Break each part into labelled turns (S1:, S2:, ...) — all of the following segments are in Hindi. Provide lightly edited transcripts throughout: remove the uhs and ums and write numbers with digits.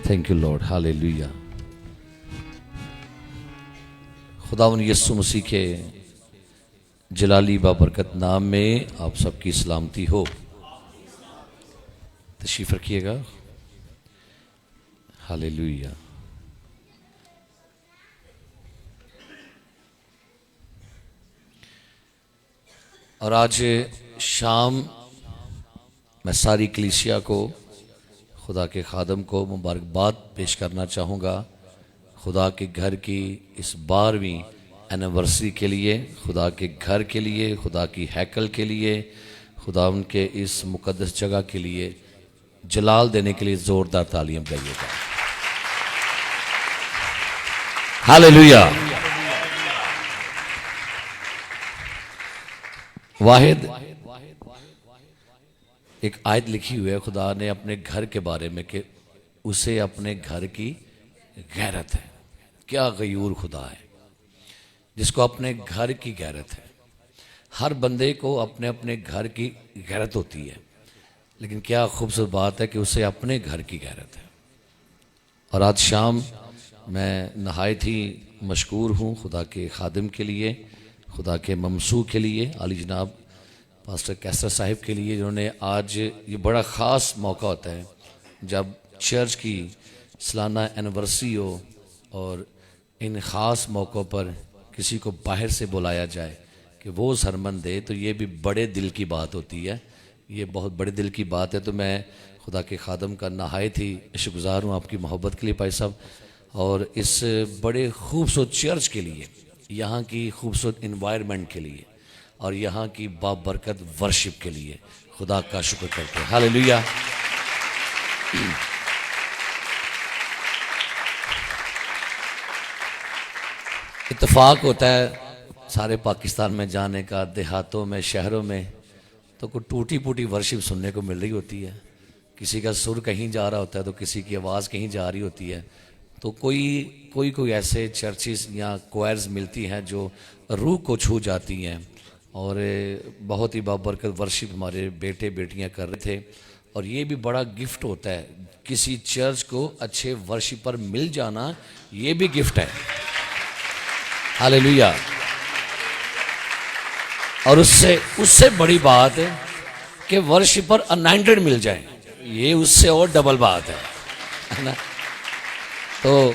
S1: Thank you Lord, hallelujah. खुदावंद यीशु मसीह के जलाली बाबरकत नाम में आप सबकी सलामती हो। तशरीफ रखिएगा। हालेलुया। और आज शाम मैं सारी कलीसिया को, खुदा के खादम को मुबारकबाद पेश करना चाहूँगा खुदा के घर की इस 12वीं एनिवर्सरी के लिए, खुदा के घर के लिए, खुदा की हैकल के लिए, खुदा उनके इस मुकद्दस जगह के लिए जलाल देने के लिए ज़ोरदार तालियां बजाइएगा। हालेलुया। वाहिद एक आयत लिखी हुई है खुदा ने अपने घर के बारे में कि उसे अपने घर की गैरत है। क्या गयूर खुदा है जिसको अपने घर की गैरत है। हर बंदे को अपने अपने घर की गैरत होती है, लेकिन क्या खूबसूरत बात है कि उसे अपने घर की गैरत है। और आज शाम मैं नहायत ही मशकूर हूँ खुदा के खादिम के लिए, खुदा के ममसू के लिए, आली जनाब पास्टर कैसर साहिब के लिए, जिन्होंने आज ये बड़ा ख़ास मौका होता है जब चर्च की सालाना एनिवर्सरी हो और इन ख़ास मौक़ों पर किसी को बाहर से बुलाया जाए कि वो सरमन दे, तो ये भी बड़े दिल की बात होती है। ये बहुत बड़े दिल की बात है। तो मैं खुदा के खादम का नहायत ही शुक्रगुज़ार हूँ आपकी मोहब्बत के लिए भाई साहब, और इस बड़े खूबसूरत चर्च के लिए, यहाँ की खूबसूरत इन्वायरमेंट के लिए और यहाँ की बाबरकत वर्शिप के लिए खुदा का शुक्र करते हैं। हालेलुया। इत्तेफाक होता है सारे पाकिस्तान में जाने का, देहातों में, शहरों में तो कोई टूटी फूटी वर्शिप सुनने को मिल रही होती है। किसी का सुर कहीं जा रहा होता है तो किसी की आवाज़ कहीं जा रही होती है। तो कोई ऐसे चर्चिस या क्वायर्स मिलती हैं जो रूह को छू जाती हैं। और बहुत ही बाबरकत वर्शिप हमारे बेटे बेटियां कर रहे थे। और ये भी बड़ा गिफ्ट होता है, किसी चर्च को अच्छे वर्शिपर मिल जाना, ये भी गिफ्ट है। हालेलुया। और उससे बड़ी बात है कि वर्शिपर अनॉइंटेड मिल जाए, ये उससे और डबल बात है ना। तो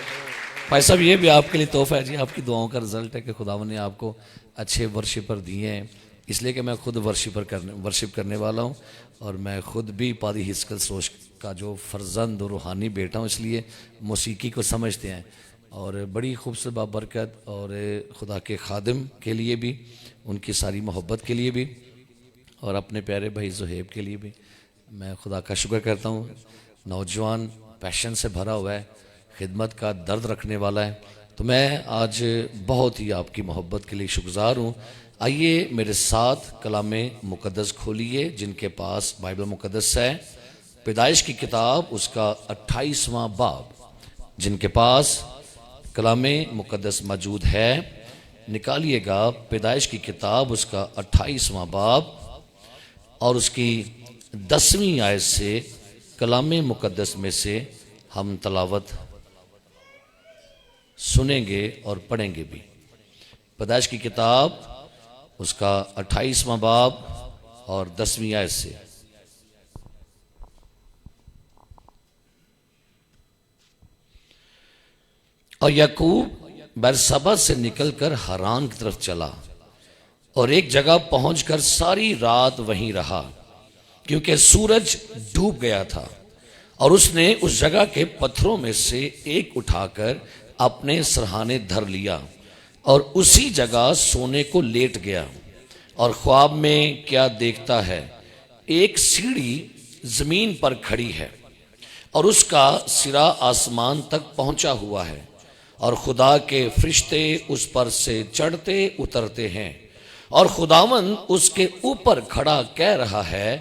S1: भाई साहब ये भी आपके लिए तोहफा है जी, आपकी दुआओं का रिजल्ट है कि खुदावन ने आपको अच्छे वर्शिपर दिए हैं। इसलिए कि मैं खुद वर्शिप करने वाला हूँ और मैं खुद भी पादी हिस्कल सोच का जो फर्जंद और रूहानी बेटा हूँ, इसलिए मौसीकी को समझते हैं। और बड़ी खूबसूरत बाबरकत और खुदा के खादिम के लिए भी, उनकी सारी मोहब्बत के लिए भी, और अपने प्यारे भाई ज़ुहैब के लिए भी मैं खुदा का शुक्र करता हूँ। नौजवान पैशन से भरा हुआ है, खिदमत का दर्द रखने वाला है। तो मैं आज बहुत ही आपकी मोहब्बत के लिए शुक्रगुज़ार हूँ। आइए मेरे साथ कलामे मुकद्दस खोलिए, जिनके पास बाइबल मुकद्दस है, पैदाइश की किताब उसका 28वां बाब, जिनके पास कलामे मुकद्दस मौजूद है, निकालिएगा पैदाइश की किताब उसका 28वां बाब और उसकी 10वीं आयत से कलामे मुकद्दस में से हम तलावत सुनेंगे और पढ़ेंगे भी। पैदाइश की किताब उसका 28वां बाब और 10वीं आयत से। और याकूब बेरसबा से निकलकर हारान की तरफ चला और एक जगह पहुंचकर सारी रात वहीं रहा, क्योंकि सूरज डूब गया था। और उसने उस जगह के पत्थरों में से एक उठाकर अपने सरहाने धर लिया और उसी जगह सोने को लेट गया। और ख्वाब में क्या देखता है, एक सीढ़ी जमीन पर खड़ी है और उसका सिरा आसमान तक पहुंचा हुआ है, और खुदा के फरिश्ते उस पर से चढ़ते उतरते हैं। और खुदावन उसके ऊपर खड़ा कह रहा है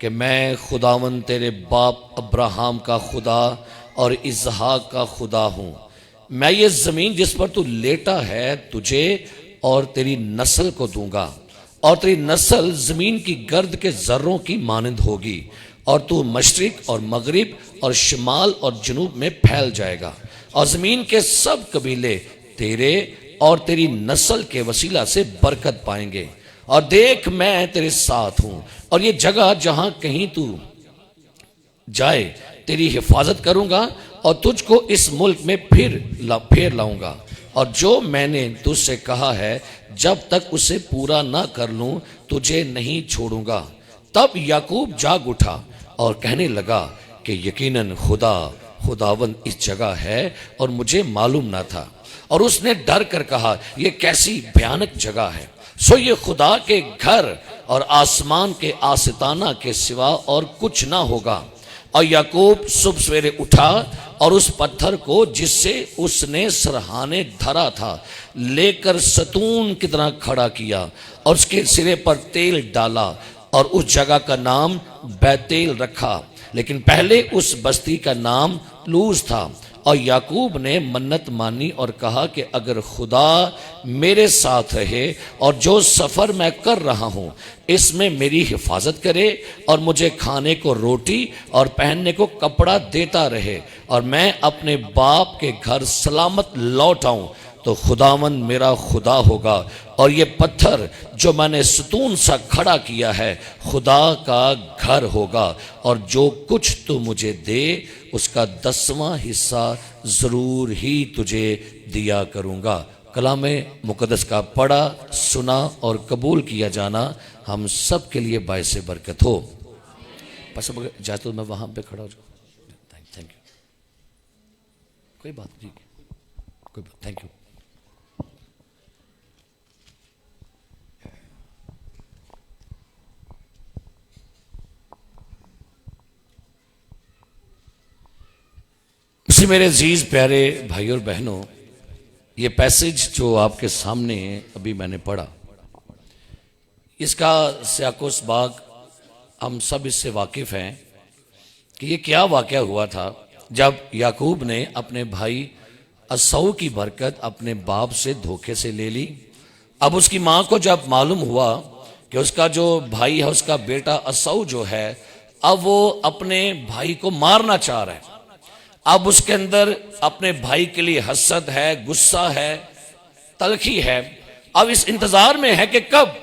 S1: कि मैं खुदावन तेरे बाप अब्राहम का खुदा और इसहाक का खुदा हूँ। मैं ये ज़मीन जिस पर तू लेटा है तुझे और तेरी नस्ल को दूंगा, और तेरी नस्ल ज़मीन की गर्द के ज़र्रों की मानंद होगी। और तू मशरिक और मगरिब और शिमाल और जनूब में फैल जाएगा, और ज़मीन के सब कबीले तेरे और तेरी नस्ल के वसीला से बरकत पाएंगे। और देख, मैं तेरे साथ हूं, और ये जगह जहां कहीं तू जाए तेरी हिफाजत करूंगा, और तुझको इस मुल्क में फेर लाऊंगा। और जो मैंने तुझसे कहा है, जब तक उसे पूरा ना कर लूं तुझे नहीं छोड़ूंगा। तब याकूब जाग उठा और कहने लगा कि यकीनन खुदावंद इस जगह है और मुझे मालूम ना था। और उसने डर कर कहा, यह कैसी भयानक जगह है। सो ये खुदा के घर और आसमान के आस्ताना के सिवा और कुछ ना होगा। और याकूब सुबह सवेरे उठा और उस पत्थर को जिससे उसने सरहाने धरा था लेकर सतून की तरह खड़ा किया, और उसके सिरे पर तेल डाला, और उस जगह का नाम बैतेल रखा। लेकिन पहले उस बस्ती का नाम लूज था। और याकूब ने मन्नत मानी और कहा कि अगर खुदा मेरे साथ रहे और जो सफ़र मैं कर रहा हूँ इसमें मेरी हिफाजत करे, और मुझे खाने को रोटी और पहनने को कपड़ा देता रहे, और मैं अपने बाप के घर सलामत लौट आऊँ, तो खुदावंद मेरा खुदा होगा, और ये पत्थर जो मैंने सतून सा खड़ा किया है खुदा का घर होगा। और जो कुछ तू मुझे दे उसका 10वां हिस्सा ज़रूर ही तुझे दिया करूँगा। कलाम मुक़द्दस का पढ़ा, सुना और कबूल किया जाना हम सब के लिए बायस बरकत हो। बस अब जाए तो मैं वहाँ पे खड़ा हो जाऊँ। Thank you. कोई बात नहीं, कोई बात, थैंक यू। मेरे अजीज प्यारे भाई और बहनों, ये पैसेज जो आपके सामने अभी मैंने पढ़ा, इसका सियाको सबाक हम सब इससे वाकिफ हैं कि ये क्या वाक़या हुआ था जब याकूब ने अपने भाई असऊ की बरकत अपने बाप से धोखे से ले ली। अब उसकी माँ को जब मालूम हुआ कि उसका जो भाई है, उसका बेटा असऊ जो है, अब वो अपने भाई को मारना चाह रहा है। अब उसके अंदर अपने भाई के लिए हसद है, गुस्सा है, तलखी है। अब इस इंतजार में है कि कब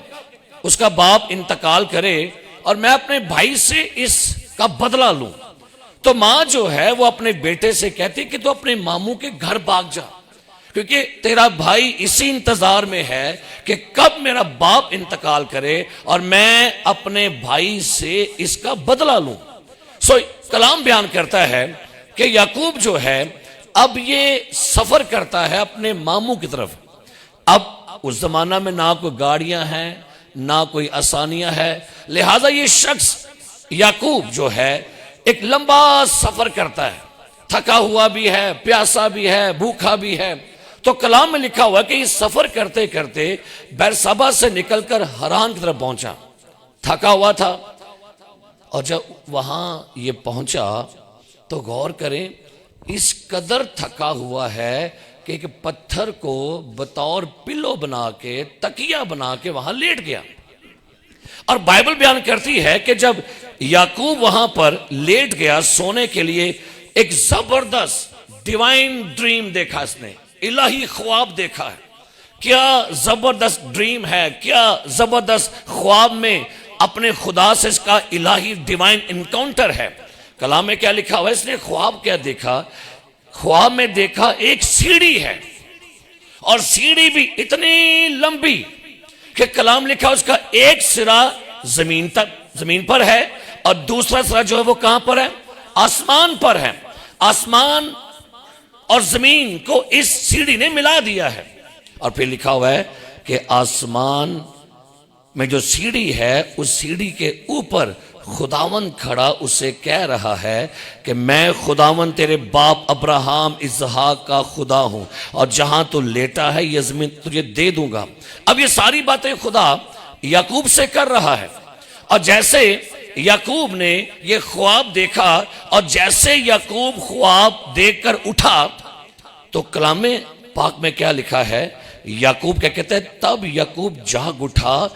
S1: उसका बाप इंतकाल करे और मैं अपने भाई से इसका बदला लूं। तो माँ जो है वो अपने बेटे से कहती कि तू अपने मामू के घर भाग जा, क्योंकि तेरा भाई इसी इंतजार में है कि कब मेरा बाप इंतकाल करे और मैं अपने भाई से इसका बदला लूं। सो कलाम बयान करता है कि याकूब जो है अब ये सफर करता है अपने मामू की तरफ। अब उस जमाना में ना कोई गाड़ियां हैं, ना कोई आसानियां है, लिहाजा ये शख्स याकूब जो है एक लंबा सफर करता है, थका हुआ भी है, प्यासा भी है, भूखा भी है। तो कलाम में लिखा हुआ कि इस सफर करते करते बैरसाबा से निकलकर हरान की तरफ पहुंचा, थका हुआ था। और जब वहां ये पहुंचा तो गौर करें, इस कदर थका हुआ है कि एक पत्थर को बतौर पिलो बना के, तकिया बना के वहां लेट गया। और बाइबल बयान करती है कि जब याकूब वहां पर लेट गया सोने के लिए, एक जबरदस्त डिवाइन ड्रीम देखा इसने, इलाही ख्वाब देखा है। क्या जबरदस्त ड्रीम है, क्या जबरदस्त ख्वाब में अपने खुदा से इसका इलाही डिवाइन इनकाउंटर है। कलाम में क्या लिखा हुआ है, इसने ख्वाब क्या देखा? ख्वाब में देखा एक सीढ़ी है, और सीढ़ी भी इतनी लंबी कि कलाम लिखा उसका एक सिरा जमीन पर है और दूसरा सिरा जो है वो कहां पर है? आसमान पर है। आसमान और जमीन को इस सीढ़ी ने मिला दिया है। और फिर लिखा हुआ है कि आसमान में जो सीढ़ी है उस सीढ़ी के ऊपर खुदावन खड़ा उसे कह रहा है कि मैं खुदावन तेरे बाप अब्राहम इसहाक का खुदा हूं, और जहां तू लेटा है यह जमीन तुझे दे दूंगा। अब ये सारी बातें खुदा याकूब से कर रहा है। और जैसे याकूब ने ये ख्वाब देखा और जैसे याकूब ख्वाब देखकर उठा, तो कलाम पाक में क्या लिखा है? याकूब क्या कहते हैं? तब याकूब जाग उठा,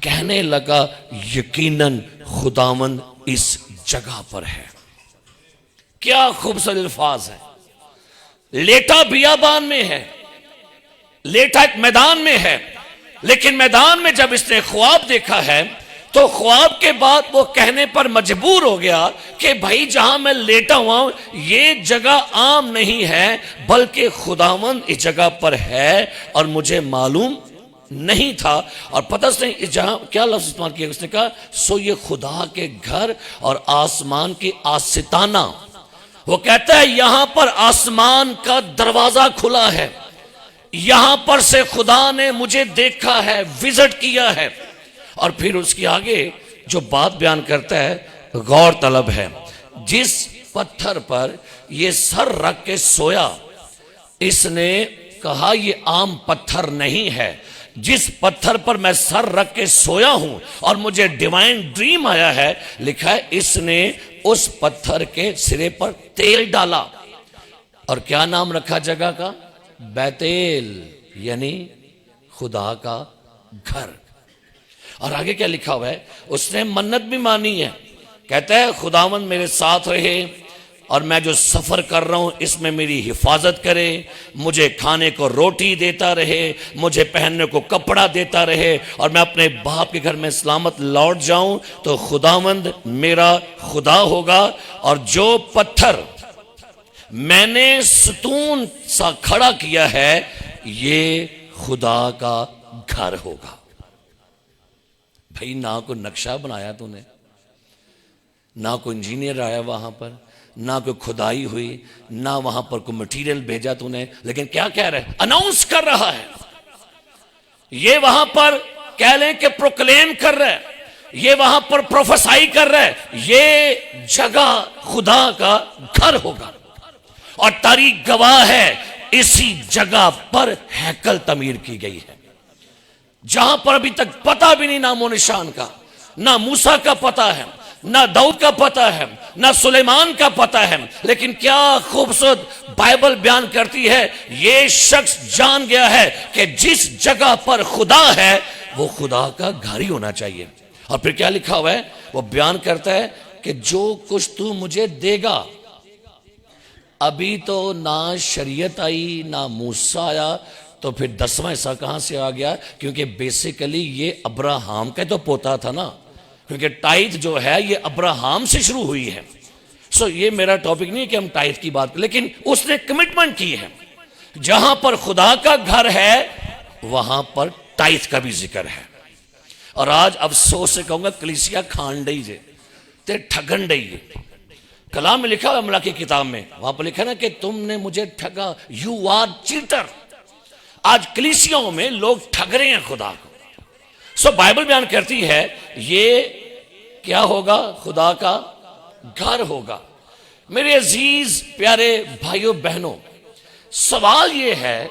S1: कहने लगा यकीनन खुदावंद इस जगह पर है। क्या खूबसूरत अल्फाज है। लेटा बियाबान में है, लेटा एक मैदान में है, लेकिन मैदान में जब इसने ख्वाब देखा है तो ख्वाब के बाद वो कहने पर मजबूर हो गया कि भाई जहां मैं लेटा हुआ हूं ये जगह आम नहीं है, बल्कि खुदावंद इस जगह पर है और मुझे मालूम नहीं था। और पता नहीं जहां क्या लफ्ज इस्तेमाल किया, उसने कहा सो ये खुदा के घर और आसमान की आसिताना। वो कहता है यहां पर आसमान का दरवाजा खुला है, यहां पर से खुदा ने मुझे देखा है, विजिट किया है। और फिर उसकी आगे जो बात बयान करता है गौर तलब है। जिस पत्थर पर ये सर रख के सोया, इसने कहा ये आम पत्थर नहीं है। जिस पत्थर पर मैं सर रख के सोया हूं और मुझे डिवाइन ड्रीम आया है, लिखा है इसने उस पत्थर के सिरे पर तेल डाला। और क्या नाम रखा जगह का? बैतेल, यानी खुदा का घर। और आगे क्या लिखा हुआ है, उसने मन्नत भी मानी है। कहता है खुदावंद मेरे साथ रहे और मैं जो सफर कर रहा हूं इसमें मेरी हिफाजत करे, मुझे खाने को रोटी देता रहे, मुझे पहनने को कपड़ा देता रहे और मैं अपने बाप के घर में सलामत लौट जाऊं तो खुदावंद मेरा खुदा होगा। और जो पत्थर मैंने सतून सा खड़ा किया है ये खुदा का घर होगा। भाई ना कोई नक्शा बनाया तूने, ना कोई इंजीनियर आया वहां पर, ना कोई खुदाई हुई, ना वहां पर कोई मटेरियल भेजा तूने, लेकिन क्या कह रहा है? अनाउंस कर रहा है। ये वहां पर कह लें कि प्रोक्लेम कर रहा है, ये वहां पर प्रोफेसाई कर रहा है, ये जगह खुदा का घर होगा। और तारीख गवाह है इसी जगह पर हैकल तमीर की गई है, जहां पर अभी तक पता भी नहीं नामो निशान का। ना मूसा का पता है, ना दाऊद का पता है, ना सुलेमान का पता है, लेकिन क्या खूबसूरत बाइबल बयान करती है ये शख्स जान गया है कि जिस जगह पर खुदा है वो खुदा का घर ही होना चाहिए। और फिर क्या लिखा हुआ है, वो बयान करता है कि जो कुछ तू मुझे देगा, अभी तो ना शरीयत आई ना मूसा आया, तो फिर 10वां हिस्सा कहां से आ गया? क्योंकि बेसिकली ये अब्राहम का तो पोता था ना, क्योंकि टाइथ जो है ये अब्राहम से शुरू हुई है। सो ये मेरा टॉपिक नहीं है कि हम टाइथ की बात करें, लेकिन उसने कमिटमेंट की है जहां पर खुदा का घर है वहां पर टाइथ का भी जिक्र है। और आज अफसोस से कहूंगा कलीसिया खान डई जे ते ठगन डई है। कलाम में लिखा हुआ अमला की किताब में, वहां पर लिखा ना कि तुमने मुझे ठगा, यू आर चीटर। आज कलीसियाओं में लोग ठग रहे हैं खुदा को। सो बाइबल बयान करती है ये क्या होगा? खुदा का घर होगा। मेरे अजीज प्यारे भाइयों बहनों, सवाल ये है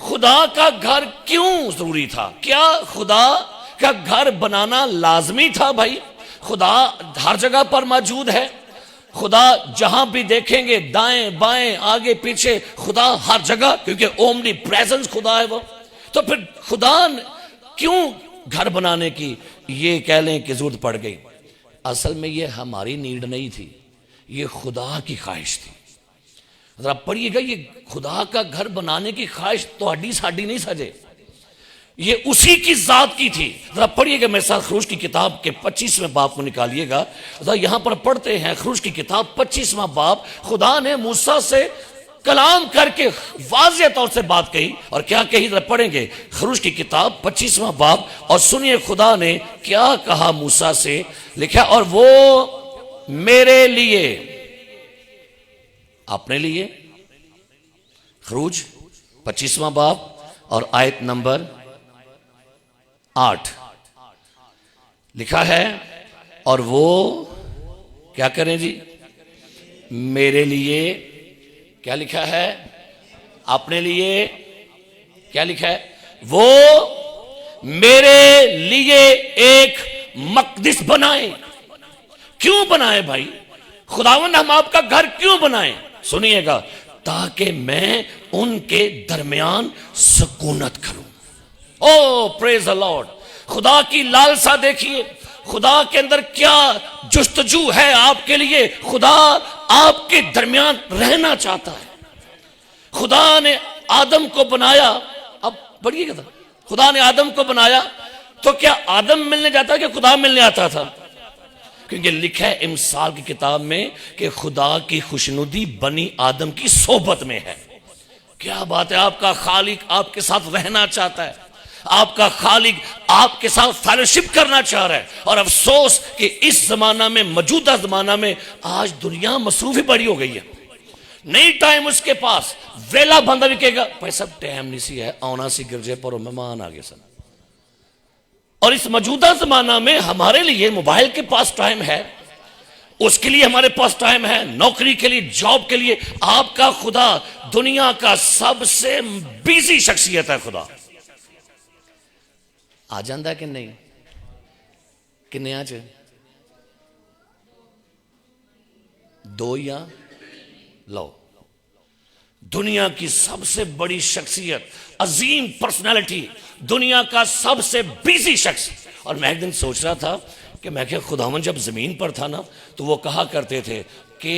S1: खुदा का घर क्यों जरूरी था? क्या खुदा का घर बनाना लाजमी था? भाई खुदा हर जगह पर मौजूद है, खुदा जहां भी देखेंगे दाएं बाएं आगे पीछे खुदा हर जगह, क्योंकि ओमनी प्रेजेंस खुदा है वो। तो फिर खुदा क्यों घर बनाने की ये कह लें कि जरूरत पड़ गई? असल में ये हमारी नीड नहीं थी, ये खुदा की ख्वाहिश थी। जरा पढ़िएगा, ये खुदा का घर बनाने की ख्वाहिश तो हड्डी साडी नहीं सजे, ये उसी की जात की थी। जरा पढ़िएगा मेरे साथ खरूज की किताब के 25वें बाब को निकालिएगा। जरा यहां पर पढ़ते हैं खरूज की किताब 25वां बाब। खुदा ने मूसा से कलाम करके वाज़ेह तौर से बात कही, और क्या कही जरा पढ़ेंगे खरूज की किताब 25वां बाब और सुनिए खुदा ने क्या कहा मूसा से। लिखा, और वो मेरे लिए, अपने लिए, खरूज 25वां बाब और आयत नंबर 8 लिखा है, और वो क्या करें जी? मेरे लिए, क्या लिखा है? अपने लिए, क्या लिखा है? वो मेरे लिए एक मकदिस बनाए। क्यों बनाए भाई? खुदावंद हम आपका घर क्यों बनाए? सुनिएगा, ताकि मैं उनके दरमियान सुकूनत करूं। ओ प्रेज द लॉर्ड। खुदा की लालसा देखिए, खुदा के अंदर क्या जुस्तजू है आपके लिए। खुदा आपके दरमियान रहना चाहता है। खुदा ने आदम को बनाया, अब बढ़िए क्या था, खुदा ने आदम को बनाया तो क्या आदम मिलने जाता कि खुदा मिलने आता था? क्योंकि लिखा है इमसाल की किताब में कि खुदा की खुशनुदी बनी आदम की सोबत में है। क्या बात है, आपका खालिक आपके साथ रहना चाहता है, आपका खालिक आपके साथ फेलोशिप करना चाह रहा है। और अफसोस कि इस जमाना में, मौजूदा जमाना में आज दुनिया मसरूफी बड़ी हो गई है, नहीं टाइम उसके पास, वेला बंदा भी कहेगा भाई सब टाइम नहीं सी है, आना सी गिरजे पर मेहमान आ गए सन। और इस मौजूदा जमाना में हमारे लिए मोबाइल के पास टाइम है, उसके लिए हमारे पास टाइम है, नौकरी के लिए, जॉब के लिए। आपका खुदा दुनिया का सबसे बिजी शख्सियत है। खुदा आ जाता कि नहीं? किन्ने च दो या लो। दुनिया की सबसे बड़ी शख्सियत, अजीम पर्सनालिटी, दुनिया का सबसे बिजी शख्स। और मैं एक दिन सोच रहा था कि मैं क्या, खुदावन जब जमीन पर था ना तो वो कहा करते थे कि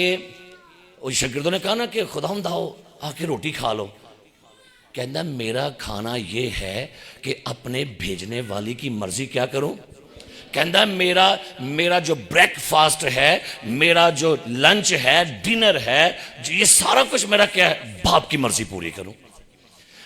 S1: उस शागिर्दों ने कहा ना कि खुदावन दाओ आके रोटी खा लो। कहना मेरा खाना ये है कि अपने भेजने वाली की मर्जी क्या करूं। कहता मेरा जो ब्रेकफास्ट है, मेरा जो लंच है, डिनर है, ये सारा कुछ मेरा क्या है, बाप की मर्जी पूरी करूं।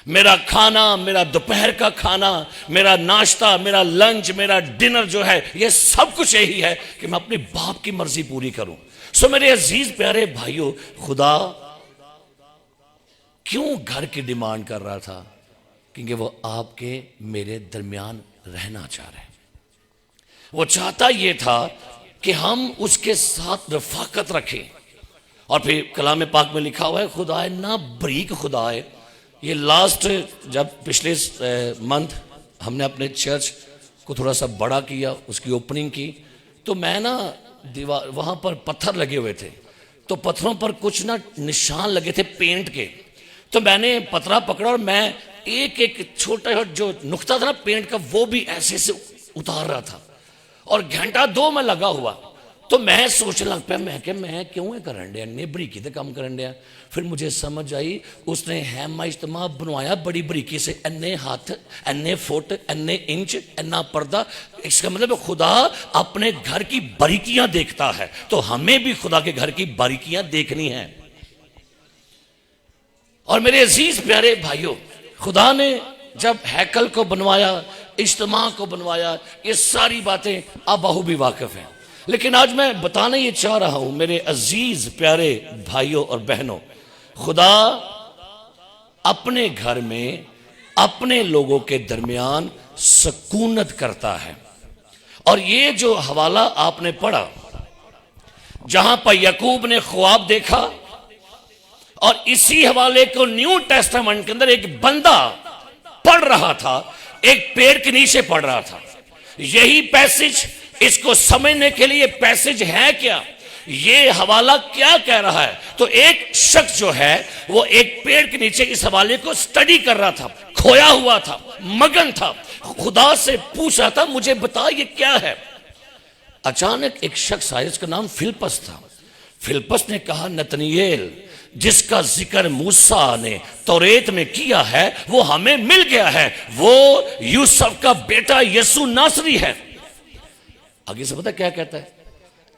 S1: मेरा खाना, मेरा दोपहर का खाना, मेरा नाश्ता, मेरा लंच, मेरा डिनर जो है, ये सब कुछ यही है कि मैं अपने बाप की मर्जी पूरी करूं। सो मेरे अजीज प्यारे भाइयों, खुदा क्यों घर की डिमांड कर रहा था? क्योंकि वो आपके मेरे दरमियान रहना चाह रहे हैं। वो चाहता ये था कि हम उसके साथ रफाकत रखें। और फिर कलाम पाक में लिखा हुआ है खुदा है ना बरीक खुदा है। ये लास्ट जब पिछले मंथ हमने अपने चर्च को थोड़ा सा बड़ा किया, उसकी ओपनिंग की, तो मैं ना दीवार, वहाँ पर पत्थर लगे हुए थे, तो पत्थरों पर कुछ ना निशान लगे थे पेंट के। तो मैंने पतरा पकड़ा और मैं एक एक छोटा जो नुक्ता था ना पेंट का, वो भी ऐसे से उतार रहा था। और घंटा दो में लगा हुआ, तो मैं सोचने लग पाया, मैं क्यों है करन दिया, इन्ने बरीकी से काम करन दिया। फिर मुझे समझ आई उसने हैमा इज्तमा बनवाया बड़ी बरीकी से, इन्ने हाथ, इन्ने फुट, इन्ने इंच, इन्ना पर्दा। इसका मतलब खुदा अपने घर की बारीकियां देखता है, तो हमें भी खुदा के घर की बारीकियां देखनी है। और मेरे अजीज प्यारे भाइयों, खुदा ने जब हैकल को बनवाया, इज्तिमा को बनवाया, ये सारी बातें आप बहु भी वाकिफ हैं। लेकिन आज मैं बताना ये चाह रहा हूं मेरे अजीज प्यारे भाइयों और बहनों, खुदा अपने घर में अपने लोगों के दरमियान सकूनत करता है। और ये जो हवाला आपने पढ़ा, जहां पर याकूब ने ख्वाब देखा, और इसी हवाले को न्यू टेस्टामेंट के अंदर एक बंदा पढ़ रहा था, एक पेड़ के नीचे पढ़ रहा था। यही पैसेज, इसको समझने के लिए पैसेज है क्या, ये हवाला क्या कह रहा है। तो एक शख्स जो है वो एक पेड़ के नीचे इस हवाले को स्टडी कर रहा था, खोया हुआ था, मगन था, खुदा से पूछ रहा था मुझे बता ये क्या है। अचानक एक शख्स आया, उसका नाम फिलिप्पस था। फिलिप्पस ने कहा नतनएल, जिसका जिक्र मूसा ने तौरेत में किया है वो हमें मिल गया है, वो यूसुफ का बेटा यसु नासरी है। आगे से पता क्या कहता है,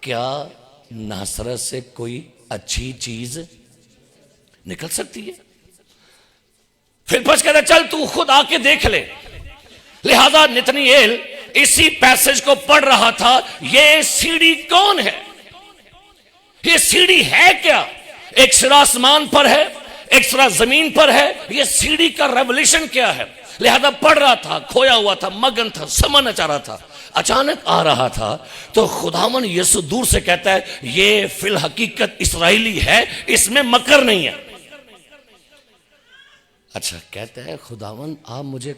S1: क्या नासरत से कोई अच्छी चीज निकल सकती है? फिलिप्पस कहता चल तू खुद आके देख ले। लिहाजा नतनएल इसी पैसेज को पढ़ रहा था, ये सीढ़ी कौन है, ये सीढ़ी है क्या? एक सिरा आसमान पर है, एक सिरा जमीन पर है, ये सीढ़ी का रेवोल्यूशन क्या है? लिहाजा पढ़ रहा था, खोया हुआ था, मगन था, समझना चाह रहा था। अचानक आ रहा था तो खुदावन यसु दूर से कहता है ये फिल हकीकत इस्राएली है, इसमें मकर नहीं है। अच्छा, कहता है खुदावन आप मुझे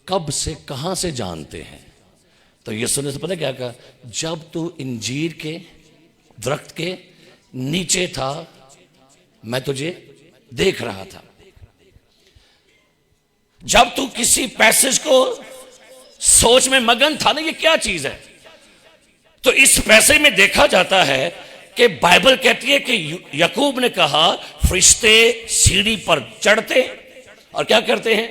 S1: कब से कहां से जानते हैं? तो यसु ने पता क्या कहा, जब तू इंजीर के दरख्त के नीचे था मैं तुझे देख रहा था। जब तू किसी पैसेज को सोच में मगन था ना, ये क्या चीज है, तो इस पैसे में देखा जाता है कि बाइबल कहती है कि याकूब ने कहा फरिश्ते सीढ़ी पर चढ़ते और क्या करते हैं,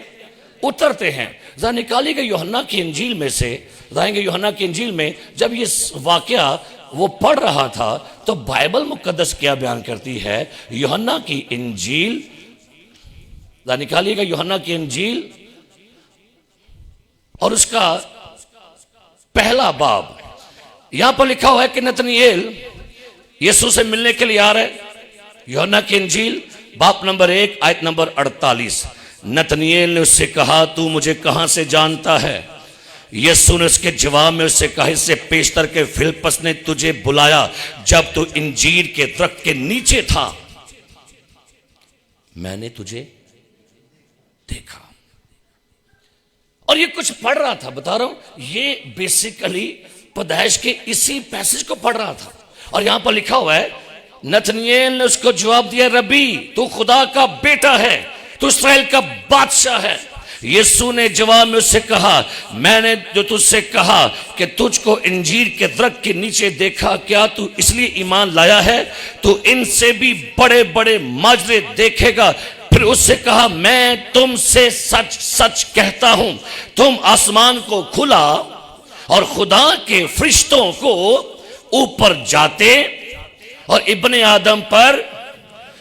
S1: उतरते हैं। जरा निकालिएगा यूहन्ना की इंजील में से, जाएंगे यूहन्ना की इंजील में। जब ये वाकया वो पढ़ रहा था तो बाइबल मुकद्दस क्या बयान करती है, यूहन्ना की इंजील, जरा निकालिएगा यूहन्ना की इंजील और उसका पहला बाब। यहां पर लिखा हुआ है कि नतनएल यीशु से मिलने के लिए आ रहे। यूहन्ना की इंजील बाप नंबर 1 आयत नंबर 48। नतनएल ने उससे कहा, तू मुझे कहां से जानता है? यीशु ने उसके जवाब में उससे कहा, इससे पेशतर के फिलिप्पस ने तुझे बुलाया जब तू इंजीर के दरख्त के नीचे था, मैंने तुझे देखा। और ये कुछ पढ़ रहा था, बता रहा हूं, ये बेसिकली पैदाइश के इसी पैसेज को पढ़ रहा था। और यहां पर लिखा हुआ है, नतनएल ने उसको जवाब दिया, रबी तू खुदा का बेटा है, तू इस्राएल का बादशाह है। यीशु ने जवाब में उससे कहा, मैंने जो तुझसे कहा कि तुझको इंजीर के दरख्त के नीचे देखा, क्या तू इसलिए ईमान लाया है? तू इनसे भी बड़े बड़े माजरे देखेगा। फिर उससे कहा, मैं तुमसे सच सच कहता हूं, तुम आसमान को खुला और खुदा के फरिश्तों को ऊपर जाते और इब्ने आदम पर।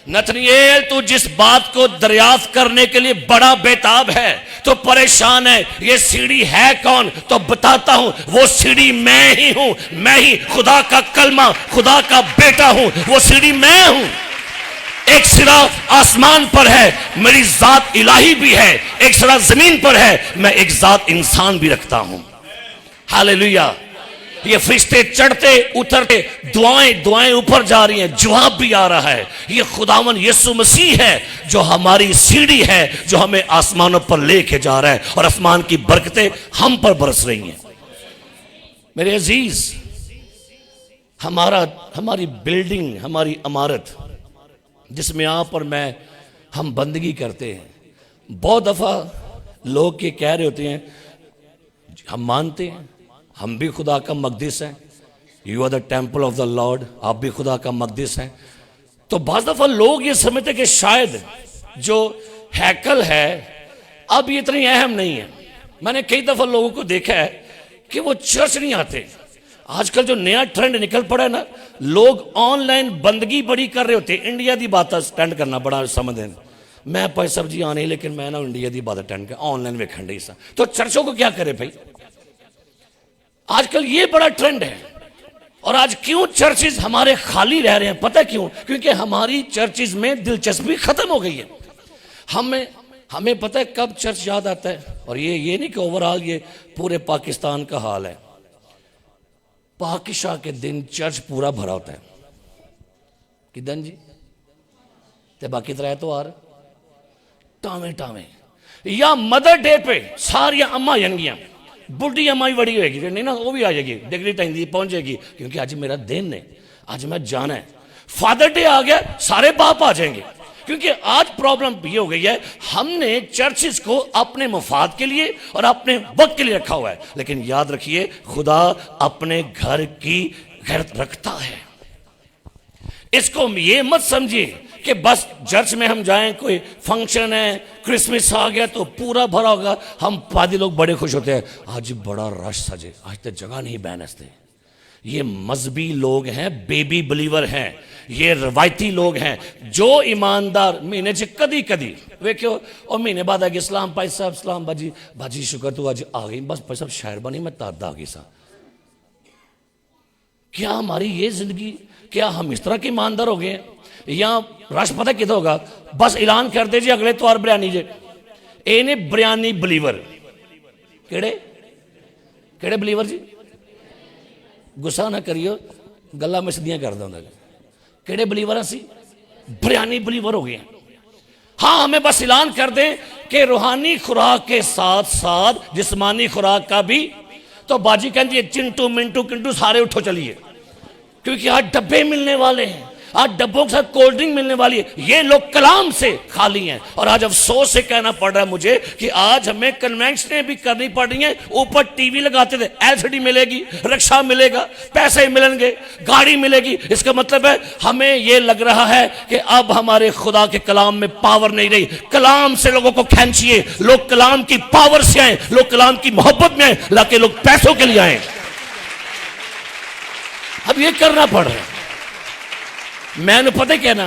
S1: नतनएल तू जिस बात को दरियाफ्त करने के लिए बड़ा बेताब है, तो परेशान है, ये सीढ़ी है कौन? तो बताता हूं, वो सीढ़ी मैं ही हूं। मैं ही खुदा का कलमा, खुदा का बेटा हूं। वो सीढ़ी मैं हूं। एक सिरा आसमान पर है, मेरी जात इलाही भी है। एक सिरा जमीन पर है, मैं एक जात इंसान भी रखता हूं। हालेलुया। ये फरिश्ते चढ़ते उतरते, दुआएं दुआएं ऊपर जा रही हैं, जवाब भी आ रहा है। ये खुदावन यीशु मसीह है जो हमारी सीढ़ी है, जो हमें आसमानों पर लेके जा रहा है और आसमान की बरकतें हम पर बरस रही हैं। मेरे अजीज, हमारी बिल्डिंग, हमारी इमारत जिसमें आप और मैं हम बंदगी करते हैं, बहुत दफा लोग ये कह रहे होते हैं, हम मानते हैं हम भी खुदा का मकदस हैं, you are the temple of the lord, आप भी खुदा का मकदस हैं। तो बाज़ दफ़ा लोग ये समझते कि शायद जो हैकल है अब ये इतनी अहम नहीं है। मैंने कई दफ़ा लोगों को देखा है कि वो चर्च नहीं आते। आजकल जो नया ट्रेंड निकल पड़ा है ना, लोग ऑनलाइन बंदगी बड़ी कर रहे होते हैं। इंडिया की बात स्टैंड करना बड़ा समझ है, मैं भाई सब जी आने, लेकिन मैं ना इंडिया की बात अटेंड कर ऑनलाइन वेखन डी सा। तो चर्चों को क्या करे भाई, आजकल ये बड़ा ट्रेंड है। और आज क्यों चर्चेज हमारे खाली रह रहे हैं, पता है क्यों? क्योंकि हमारी चर्चेज में दिलचस्पी खत्म हो गई है। हमें पता है कब चर्च याद आता है, और ये नहीं कि ओवरऑल ये पूरे पाकिस्तान का हाल है। पाकिशा के दिन चर्च पूरा भरा होता है। किदन जी ते बाकी तरह तो आर टावे टावे, या मदर डे पे सारिया अम्मा जनगियां, बुढ़ी अम्मा भी बड़ी होगी नहीं ना, वो भी आ जाएगी, डिग्री टाइम पहुंच जाएगी, क्योंकि आज मेरा दिन है, आज मैं जाना है। फादर डे आ गया, सारे बाप आ जाएंगे। क्योंकि आज प्रॉब्लम ये हो गई है, हमने चर्चिस को अपने मफाद के लिए और अपने वक्त के लिए रखा हुआ है। लेकिन याद रखिए, खुदा अपने घर की गैरत रखता है। इसको ये मत समझिए कि बस चर्च में हम जाएं, कोई फंक्शन है, क्रिसमस आ गया तो पूरा भरा होगा, हम पादी लोग बड़े खुश होते हैं, आज बड़ा रश सजे, आज तो जगह नहीं बैनसते। ये मजहबी लोग हैं, बेबी बिलीवर हैं, ये रवायती लोग हैं जो ईमानदार महीने च कदी कदी वेख्यो, और महीने बाद आ गए सलाम भाई साहब, सलाम बाजी, बाजी शुक्र तू आज आ गई, बस भाई साहब शायर बनी, मैं तादा आ गई सा। क्या हमारी ये जिंदगी, क्या हम इस तरह के ईमानदार हो गए हैं? या रश पता कितना होगा, बस ऐलान कर दे जी अगले तवार बरियानी जे, ए ने बरियानी बिलीवर, केड़े केड़े बिलीवर जी, गुस्सा ना करियो, गल्लां मैं सीधियां कर दूंगा। केड़े बिलीवर असी? बरियानी बिलीवर हो गए हैं। हाँ, हमें बस ऐलान कर दें कि रूहानी खुराक के साथ साथ जिस्मानी खुराक का भी। तो बाजी कहती है चिंटू मिंटू किंटू सारे उठो चलिए, क्योंकि आज डब्बे मिलने वाले हैं, आज डब्बों के साथ कोल्ड ड्रिंक मिलने वाली है। ये लोग कलाम से खाली हैं। और आज अफसोस से कहना पड़ रहा है मुझे कि आज हमें कन्वेंशनें भी करनी पड़ रही हैं। ऊपर टीवी लगाते थे, एलसीडी मिलेगी, रक्षा मिलेगा, पैसे मिलेंगे, गाड़ी मिलेगी। इसका मतलब है हमें यह लग रहा है कि अब हमारे खुदा के कलाम में पावर नहीं रही। कलाम से लोगों को खींचिए, लोग कलाम की पावर से आए, लोग कलाम की मोहब्बत में आए, लाके लोग पैसों के लिए आए। अब ये करना पड़ रहा है। मैंने पता क्या ना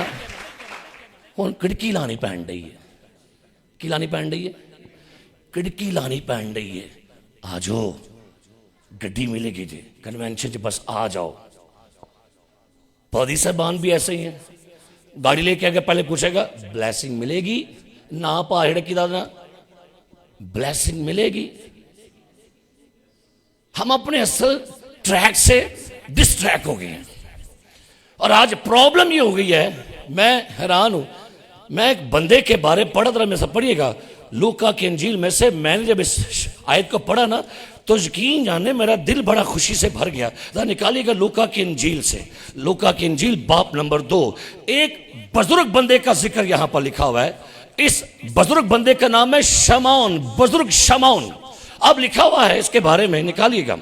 S1: हुण खिड़की लानी पैन रही है। की लानी पैन रही है? खिड़की लानी पैन रही है। आ जाओ, गड्डी मिलेगी जी कन्वेंशन च, बस आ जाओ। पौधी साहबान भी ऐसे ही हैं। गाड़ी लेके आगे पहले पूछेगा ब्लेसिंग मिलेगी ना, पहाड़ की दादा ब्लेसिंग मिलेगी। हम अपने असल ट्रैक से डिस्ट्रैक्ट हो गए हैं। और आज प्रॉब्लम ये हो गई है, मैं हैरान हूं। मैं एक बंदे के बारे पढ़ा था, मेरे से पढ़िएगा लूका की इंजील में से। मैंने जब इस आयत को पढ़ा ना तो यकीन जाने मेरा दिल बड़ा खुशी से भर गया। जरा निकालिएगा लूका की इंजील से, लूका की इंजील बाप नंबर 2। एक बुजुर्ग बंदे का जिक्र यहां पर लिखा हुआ है। इस बुजुर्ग बंदे का नाम है शमौन, बुजुर्ग शमौन। अब लिखा हुआ है इसके बारे में, निकालिएगा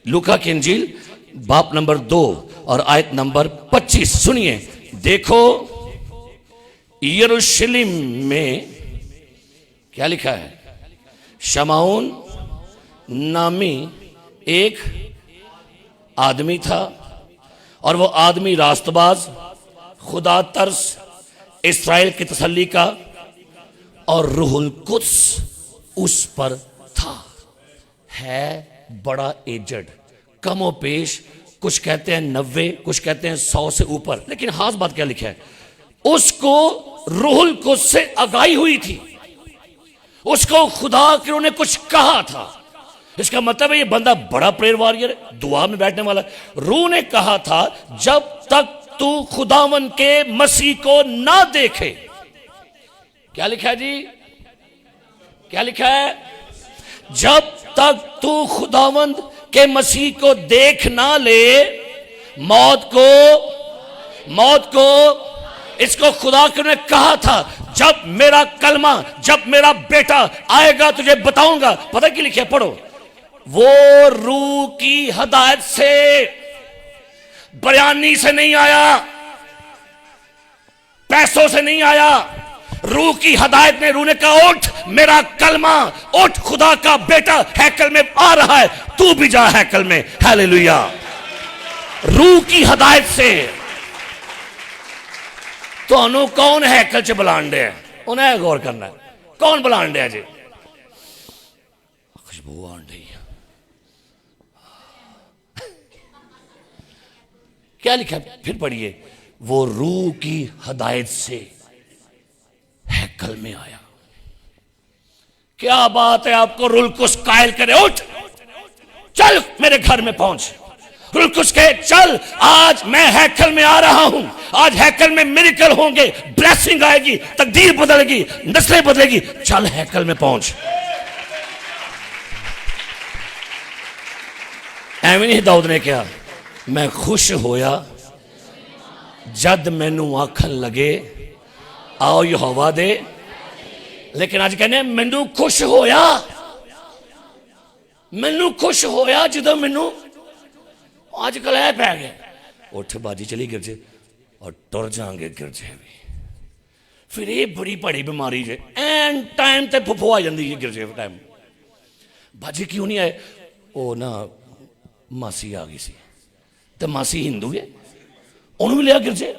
S1: लूका की इंजील बाप नंबर 2 और आयत नंबर 25। सुनिए, देखो यरूशलेम में क्या लिखा है, शमौन नामी एक आदमी था और वो आदमी रास्तबाज, खुदा तरस, इस्राएल की तसल्ली का और रूहुल कुद्स उस पर था। है बड़ा एजड, कमो पेश, कुछ कहते हैं 90, कुछ कहते हैं 100 से ऊपर। लेकिन खास बात क्या लिखा है, उसको रूहुल कुद्स से आगाही हुई थी, उसको खुदा के उन्होंने कुछ कहा था। इसका मतलब है ये बंदा बड़ा प्रेयर वॉरियर है, दुआ में बैठने वाला। रूह ने कहा था जब तक तू खुदावन के मसीह को ना देखे। क्या लिखा है जी, क्या लिखा है? जब तक तू खुदावंद के मसीह को देख ना ले, मौत को इसको खुदा ने कहा था जब मेरा कलमा, जब मेरा बेटा आएगा तुझे बताऊंगा। पता क्या लिखा, पढ़ो। वो रूह की हदायत से, बयानी से नहीं आया, पैसों से नहीं आया। रूह की हदायत ने, रूह ने कहा उठ मेरा कलमा, उठ खुदा का बेटा हैकल में आ रहा है, तू भी जा हैकल में। हालेलुया। रूह की हदायत से। तो अनु कौन हैकल च बुलान दे, उन्हें गौर करना है। कौन बुलान दे जी? खुशबू आन रही है। क्या लिखा फिर पढ़िए, वो रूह की हदायत से हैकल में आया। क्या बात है, आपको रुलकुस कायल करे, उठ चल मेरे घर में पहुंच। रुलकुस कहे चल, आज मैं हैकल में आ रहा हूं, आज हैकल में मिरेकल होंगे, ब्लेसिंग आएगी, तकदीर बदलेगी, नस्लें बदलेगी, चल हैकल में पहुंच। एवं ही दाऊद ने कहा, मैं खुश होया जद मैनू आखन लगे आओ यहोवा दे। लेकिन आज कहने मैनू खुश होया, मैनू खुश होया जो मैनू आजकल है पै गया, उठ बाजी चली गिरजे और टुर जाएंगे गिरजे भी। फिर ये बड़ी बड़ी बीमारी जे एन टाइम ते फुफो आ जाती है गिरजे टाइम। बाजी क्यों नहीं आए? वो ना मासी आ गई सी, तो मासी हिंदू है, उन्होंने भी लिया गिरजे।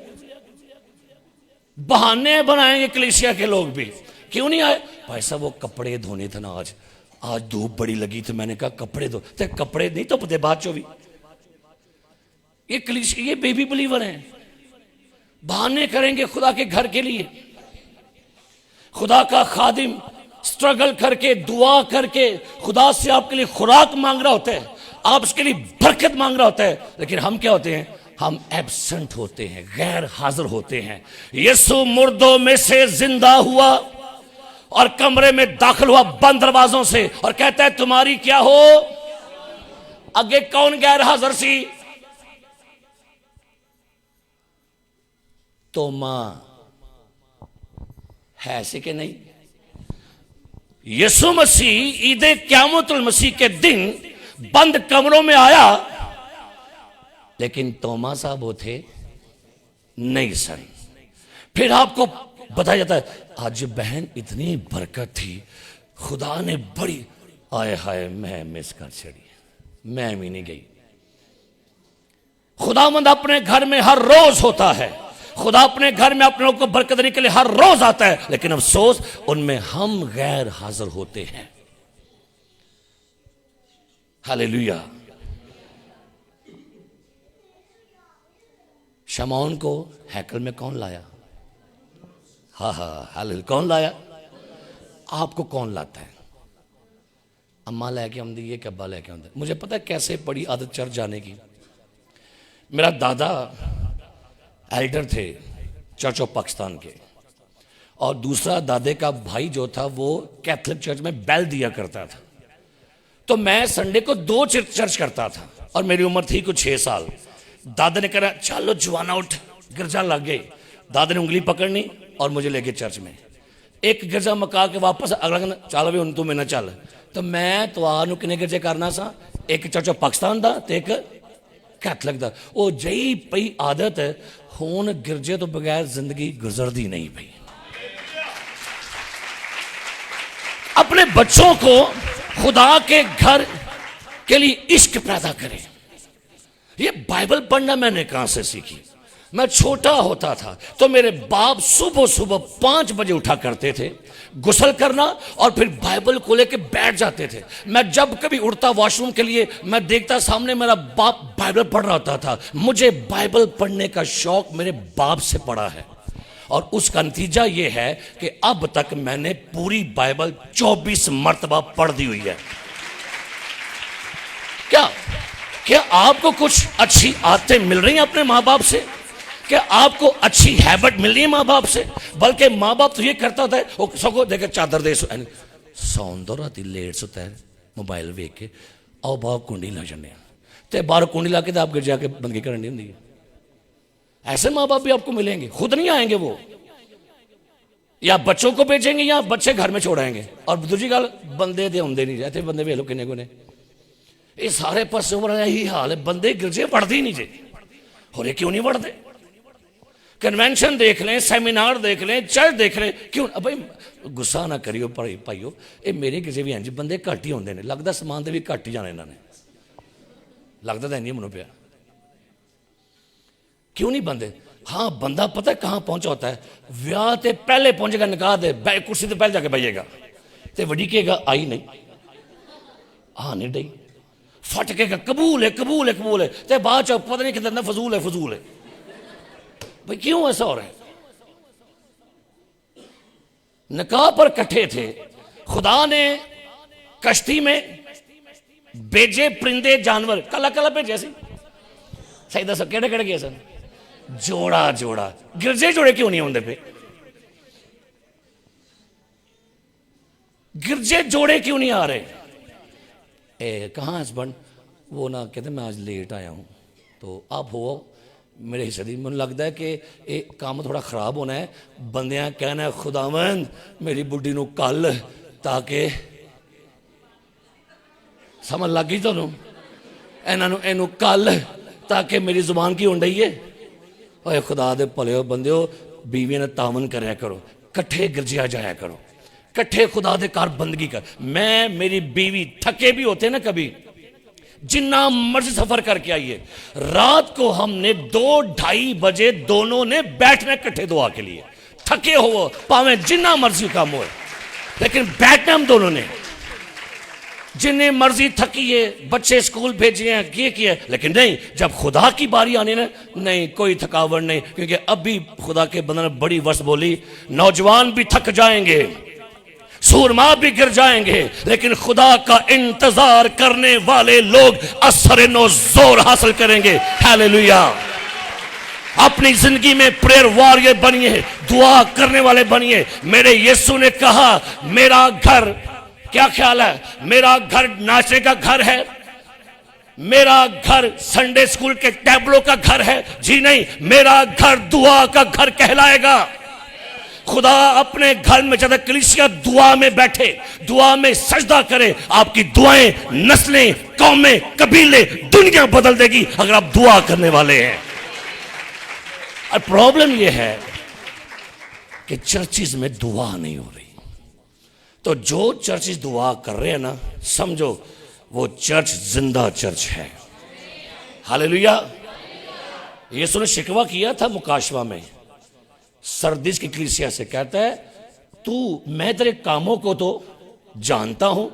S1: बहाने बनाएंगे कलीसिया के लोग भी, क्यों नहीं आए? भाई साहब वो कपड़े धोने थे ना, आज धूप बड़ी लगी थी, मैंने कहा कपड़े धो। तो कपड़े नहीं तो पते बाद चो भी। ये कलीसिया, ये बेबी बिलीवर हैं, बहाने करेंगे खुदा के घर के लिए। खुदा का खादिम स्ट्रगल करके, दुआ करके खुदा से आपके लिए खुराक मांग रहा होता है, आप उसके लिए बरकत मांग रहा होता है। लेकिन हम क्या होते हैं? हम एब्सेंट होते हैं, गैर हाजिर होते हैं। यीशु मुर्दों में से जिंदा हुआ और कमरे में दाखिल हुआ बंद दरवाजों से, और कहता है तुम्हारी क्या हो? अगे कौन गैर हाजिर सी? तोमा है ऐसे कि नहीं? यीशु मसीह ईद क़यामतुल मसीह के दिन बंद कमरों में आया, लेकिन तोमा साहब वो थे नहीं सन। फिर आपको बताया जाता है आज बहन इतनी बरकत थी, खुदा ने बड़ी, आए हाय मैं मिस कर चढ़ी, मैं भी नहीं गई। खुदावंद अपने घर में हर रोज होता है, खुदा अपने घर में अपने लोगों को बरकत देने के लिए हर रोज आता है, लेकिन अफसोस उनमें हम गैर हाजिर होते हैं। हालेलुया। शमौन को हैकल में कौन लाया? हाँ हाँ हालेलुया, कौन लाया? आपको कौन लाता है? अम्मा लेके आती है कि अब्बा लेके आते? मुझे पता है कैसे पड़ी आदत चर्च जाने की। मेरा दादा एल्डर थे चर्च ऑफ पाकिस्तान के, और दूसरा दादे का भाई जो था वो कैथोलिक चर्च में बेल दिया करता था। तो मैं संडे को 2 चर्च करता था, और मेरी उम्र थी कुछ 6 साल। दादा ने कहा चलो जवाना उठ, गिरजा लग गए। दादा ने उंगली पकड़नी और मुझे लेके चर्च में, एक गिरजा मका के वापस अगला कहना चल भी तू मेरे चल। तो मैं ਤੁਹਾਨੂੰ किन्ने गिरजे करना सा, एक चर्च ऑफ पाकिस्तान का तो एक कैथलिक का। वो जही पई आदत हुण गिरजे तो बगैर जिंदगी गुजरती नहीं पई। अपने बच्चों को खुदा के घर के लिए इश्क पैदा करें। ये बाइबल पढ़ना मैंने कहां से सीखी? मैं छोटा होता था तो मेरे बाप सुबह सुबह 5 बजे उठा करते थे, गुस्ल करना और फिर बाइबल को लेके बैठ जाते थे। मैं जब कभी उठता वॉशरूम के लिए, मैं देखता सामने मेरा बाप बाइबल पढ़ रहा होता था। मुझे बाइबल पढ़ने का शौक मेरे बाप से पड़ा है, और उसका नतीजा ये है कि अब तक मैंने पूरी बाइबल 24 मरतबा पढ़ दी हुई है। क्या आपको कुछ अच्छी आदतें मिल रही हैं अपने माँ बाप से? क्या आपको अच्छी हैबिट मिल रही है माँ बाप से? बल्कि माँ बाप तो ये करता था, वो सबको देखे चादर दे सौन दो राती लेट सुता है मोबाइल वेख के, आओ बाहर कुंडी ला जाने, तो बाहर कुंडी ला के तो आप गिर जाके बंदगी करनी होंगी। ऐसे माँ बाप भी आपको मिलेंगे, खुद नहीं आएंगे वो, या बच्चों को भेजेंगे या बच्चे घर में छोड़ाएंगे। और दूसरी गल बंदे तो आते नहीं जाते, बंदे वेख लो किन्ने को ने, ये सारे पासे उम्र यही हाल है, बंदे गिरजे पढ़ते ही नहीं जे। और ये क्यों नहीं पढ़ते? कन्वेंशन देख लें, सेमिनार देख लें, चर्च देख लें, क्यों? भाई गुस्सा ना करियो भाइयों, ये मेरे गिरजे भी हैं जी, बंदे घट ही होंगे ने, लगता समान तो भी घट ही जाने इन्होंने, लगता तो नहीं मैनू पिया। क्यों नहीं बंदे? हाँ बंदा पता है कहाँ पहुंचा होता है, ब्याह ते पहले पहुंचेगा, निकाह दे कुर्सी तो पहले जाके बैठेगा, तो वड़ी कहेगा आई नहीं, हाँ नहीं डई, फटकेगा कबूल है कबूल है कबूल है, तो बाद च पता नहीं कितना फजूल है फजूल है। भाई क्यों ऐसा हो रहा है? निकाह पर इकट्ठे थे, खुदा ने कश्ती में भेजे परिंदे जानवर, कला कला भेजे सी, सही दस केड़े केड़े गए सन? जोड़ा जोड़ा। गिरजे जोड़े क्यों नहीं होंगे पे? गिरजे जोड़े क्यों नहीं आ रहे? कहाँ हस्बैंड? वो ना कहते मैं आज लेट आया हूँ, तो आप हो मेरे हिस्से दी। मुझे लगता है कि ये काम थोड़ा खराब होना है, बंदियां कहना है खुदावंद मेरी बुढ़ी नू कल, ताकि समझ लग गई तुहानू, इन्हों कल ताकि मेरी जुबान की हों डई है। ओए खुदा दे भले बंदिओ, बीवियां ने तावन करया करो, कट्ठे गिरजिया जाया करो, कट्ठे खुदा दे घर बंदगी कर। मैं मेरी बीवी थके भी होते ना कभी, जिन्ना मर्जी सफर करके आइए, रात को हमने 2-2:30 बजे दोनों ने बैठना इकट्ठे दुआ के लिए, थके हो पावे जिन्ना मर्जी काम हो, लेकिन बैठना हम दोनों ने। जिन्हें मर्जी थकी है, बच्चे स्कूल भेजे हैं, ये किया, लेकिन नहीं, जब खुदा की बारी आने ना, नहीं कोई थकावट नहीं, क्योंकि अभी खुदा के बंदे ने बड़ी वर्ष बोली, नौजवान भी थक जाएंगे, सूरमा भी गिर जाएंगे, लेकिन खुदा का इंतजार करने वाले लोग असर नो जोर हासिल करेंगे। हालेलुया। अपनी जिंदगी में प्रेयर वॉरियर बनिए, दुआ करने वाले बनिए। मेरे यीशु ने कहा मेरा घर, क्या ख्याल है, मेरा घर नाचे का घर है, मेरा घर संडे स्कूल के टैबलो का घर है, जी नहीं, मेरा घर दुआ का घर कहलाएगा। खुदा अपने घर में ज्यादा कलीसिया दुआ में बैठे, दुआ में सजदा करे, आपकी दुआएं नस्लें, कौमें, कबीले, दुनिया बदल देगी अगर आप दुआ करने वाले हैं। और प्रॉब्लम यह है कि चर्चिज में दुआ नहीं हो रही। तो जो चर्चिज दुआ कर रहे हैं ना, समझो वो चर्च जिंदा चर्च है। हालेलुया। यीशु ने शिकवा किया था मुकाशवा में सरदिस की कलीसिया से, कहता है तू, मैं तेरे कामों को तो जानता हूं,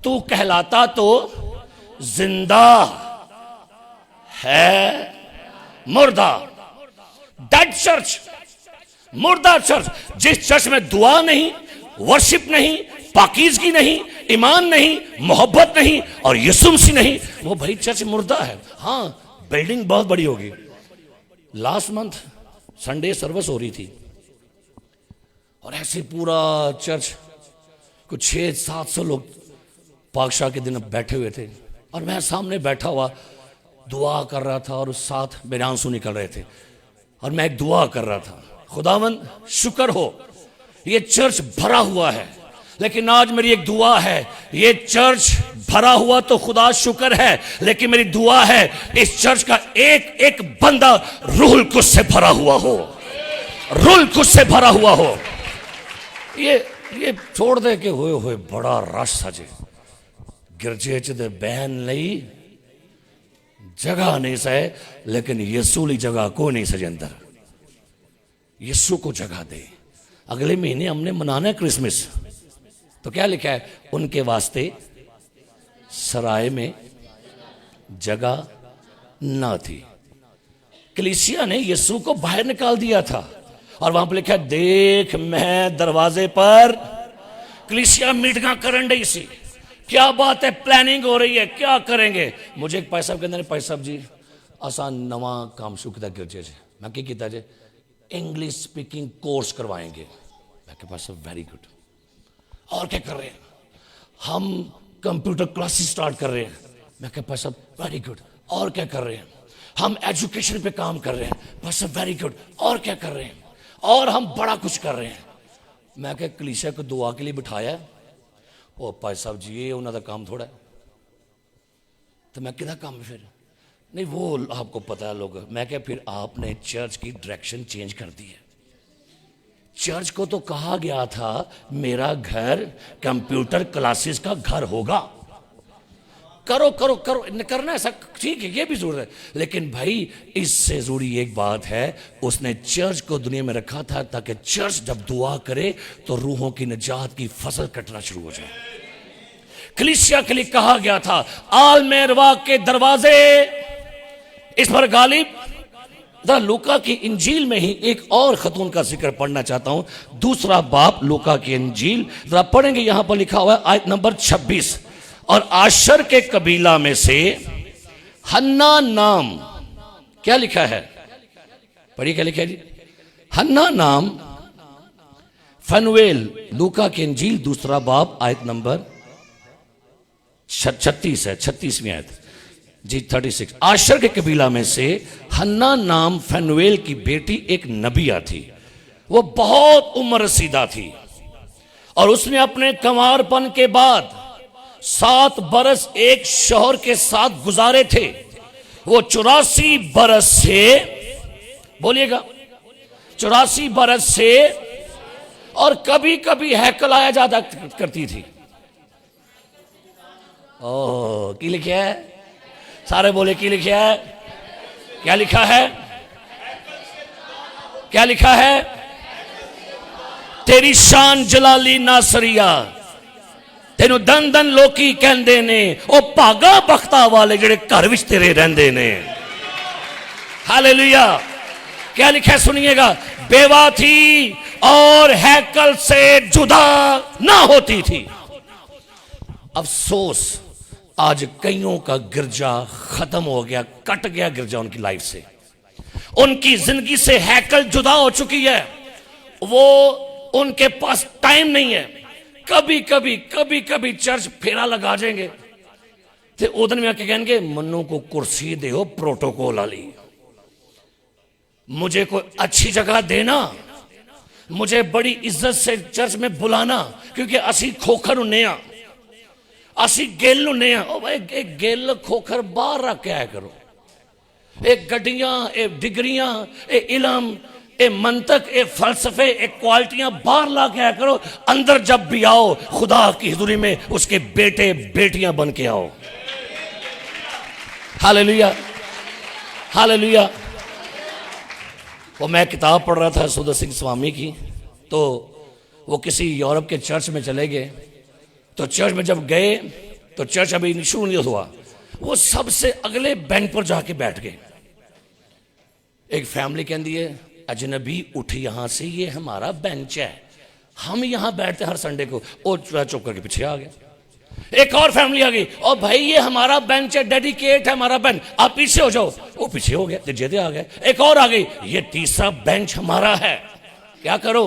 S1: तू कहलाता तो जिंदा है मुर्दा। डेड चर्च, मुर्दा चर्च। जिस चर्च में दुआ नहीं, वर्शिप नहीं, पाकीज़गी नहीं, ईमान नहीं, मोहब्बत नहीं और यीशु मसीह नहीं, वो भाई चर्च मुर्दा है। हाँ, बिल्डिंग बहुत बड़ी होगी। लास्ट मंथ संडे सर्विस हो रही थी और ऐसे पूरा चर्च, कुछ 600-700 लोग पाकशाह के दिन बैठे हुए थे और मैं सामने बैठा हुआ दुआ कर रहा था और उस साथ मेरे आंसू निकल रहे थे और मैं एक दुआ कर रहा था, खुदावंद शुक्र हो ये चर्च भरा हुआ है, लेकिन आज मेरी एक दुआ है, ये चर्च भरा हुआ तो खुदा शुक्र है, लेकिन मेरी दुआ है इस चर्च का एक एक बंदा रूहुल कुद्स से भरा हुआ हो, रूहुल कुद्स से भरा हुआ हो। ये छोड़ दे के होए होए बड़ा रश सजे गिरजे च दे बहन लई जगह नहीं सहे, लेकिन यीशु ली जगह को नहीं सजे अंदर। यीशु को जगह दे। अगले महीने हमने मनाना है क्रिसमस, तो क्या लिखा है, उनके वास्ते सराय में जगह ना थी। कलीसिया ने यीशु को बाहर निकाल दिया था और वहां पर लिखा है, देख मैं दरवाजे पर। कलीसिया मीटिंग करन डई सी, क्या बात है, प्लानिंग हो रही है, क्या करेंगे। मुझे एक पैसा कहते हैं, पैसा जी असा नवा काम शुरू किया गिरजे च, मैं क्या किया जे इंग्लिश स्पीकिंग कोर्स करवाएंगे। मैं के पास वेरी गुड। और क्या कर रहे हैं, हम कंप्यूटर क्लासेस स्टार्ट कर रहे हैं। मैं क्या पास वेरी गुड। और क्या कर रहे हैं, हम एजुकेशन पे काम कर रहे हैं। बस वेरी गुड। और क्या कर रहे हैं, और हम बड़ा कुछ कर रहे हैं। मैं क्या कलीसिया को दुआ के लिए बिठाया है, ओ भाई साहब जी ये उन्होंने काम थोड़ा है, तो मैं किधर काम फिर नहीं, वो आपको पता है लोग। मैं क्या फिर आपने चर्च की डायरेक्शन चेंज कर दी है। चर्च को तो कहा गया था मेरा घर कंप्यूटर क्लासेस का घर होगा। करो करो करो करना ऐसा, ठीक है, ये भी जरूरत है, लेकिन भाई इससे जुड़ी एक बात है, उसने चर्च को दुनिया में रखा था ताकि चर्च जब दुआ करे तो रूहों की निजात की फसल कटना शुरू हो जाए। कलीसिया के लिए कहा गया था आल मेरवा के दरवाजे। इस पर गालिब लूका की इंजील में ही एक और खतून का जिक्र पढ़ना चाहता हूं, दूसरा बाप लूका की इंजील, जरा पढ़ेंगे। यहां पर लिखा हुआ है आयत नंबर 26, और आशर के कबीला में से हन्ना नाम, क्या लिखा है, पढ़िए क्या लिखा है जी, हन्ना नाम फनुएल। लूका की इंजील दूसरा बाप आयत नंबर 36 है, 36वीं आयत जी, 36। आशर के कबीला में से हन्ना नाम फनुएल की बेटी एक नबिया थी। वो बहुत उम्र रसीदा थी और उसने अपने कंवारपन के बाद 7 बरस एक शौहर के साथ गुजारे थे। वो 84 बरस से, बोलिएगा 84 बरस से, और कभी कभी हैकल आया जाता करती थी। ओह, की लिखा है, सारे बोले की लिखा है, क्या लिखा है, क्या लिखा है, तेरी शान जलाली नासरिया, तेनू दन दन लोकी कहंदे ने, ओ भागा बख्ता वाले जेड़े घर विच तेरे रहंदे ने। हालेलुया। क्या लिखा है सुनिएगा, बेवा थी और हैकल से जुदा ना होती थी। अफसोस आज कईयों का गिरजा खत्म हो गया, कट गया गिरजा उनकी लाइफ से, उनकी जिंदगी से हैकल जुदा हो चुकी है। वो उनके पास टाइम नहीं है। कभी कभी चर्च फेरा लगा जाएंगे, ते उस दिन मैं आके कहेंगे मनु को कुर्सी दो प्रोटोकॉल वाली, मुझे कोई अच्छी जगह देना, मुझे बड़ी इज्जत से चर्च में बुलाना, क्योंकि असी खोखर हुन्ने आ, असी गिल हुन्ने आ। ओ भाई एक गिल खोखर बाहर रख के आया करो, एक गड्डियां, एक डिग्रियां, एक इलम, एक मंतक, एक फलसफे, एक क्वालिटियां बाहर ला के आया करो। अंदर जब भी आओ खुदा की हुजूरी में उसके बेटे बेटियां बन के आओ। Hallelujah, hallelujah. वो मैं किताब पढ़ रहा था सुंदर सिंह स्वामी की, तो वो किसी यूरोप के चर्च में चले गए। तो चर्च में जब गए तो चर्च अभी शुरू नहीं हुआ, वो सबसे अगले बेंच पर जाके बैठ गए। एक फैमिली कहती है अजनबी उठ यहां से, ये हमारा बेंच है, हम यहां बैठते हर संडे को। और चुप करके पीछे आ गया। एक और फैमिली आ गई, और भाई ये हमारा बेंच है, डेडिकेट है हमारा बेंच, आप पीछे हो जाओ। वो पीछे हो गया, तीजे आ गए। एक और आ गई, ये तीसरा बेंच हमारा है, क्या करो।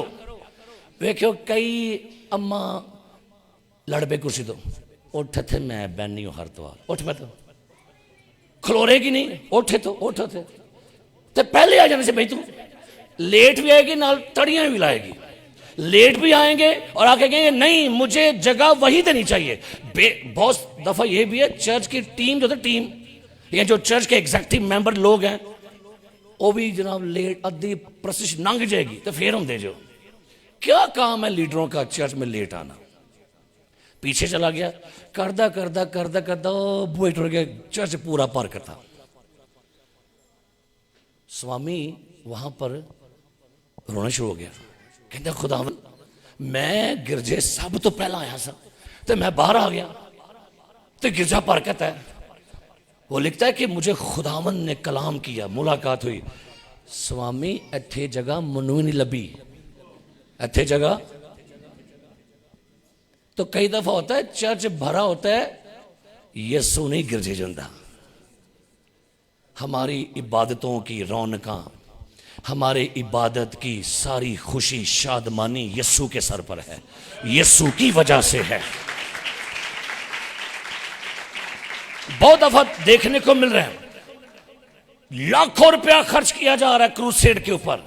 S1: देखो कई अम्मा लड़ पे कुर्सी दो, उठ थे मैं बैनी हूं हर त्वार, उठ मैं तो खलोरेगी नहीं, उठे थे तो पहले आ जाने से भाई तू लेट भी आएगी नाल तड़ियां भी लाएगी। लेट भी आएंगे और आके कहेंगे नहीं मुझे जगह वही देनी चाहिए। बहुत दफा ये भी है चर्च की टीम जो टीम या जो चर्च के एग्जेक्टिव मेंबर लोग हैं वो भी जनाब लेट अद्धी प्रशिश नंग जाएगी तो फिर हम दे जो। क्या काम है लीडरों का चर्च में लेट आना। पीछे चला गया, करदा करदा करदा करदा बुए टुट गया, चर्च पूरा पार करता। स्वामी वहां पर रोना शुरू हो गया, कहते खुदावन मैं गिरजे सब तो पहला आया सा तो मैं बाहर आ गया तो गिरजा पर कहता है। वो लिखता है कि मुझे खुदावन ने कलाम किया, मुलाकात हुई। स्वामी इत्थे जगह मनु नहीं लभी, इत्थे जगह। तो कई दफा होता है चर्च भरा होता है, यसु नहीं गिरजे जाता। हमारी इबादतों की रौनकां, हमारे इबादत की सारी खुशी शादमानी यस्सु के सर पर है, यस्सु की वजह से है। बहुत दफा देखने को मिल रहा है लाखों रुपया खर्च किया जा रहा है क्रूसेड के ऊपर,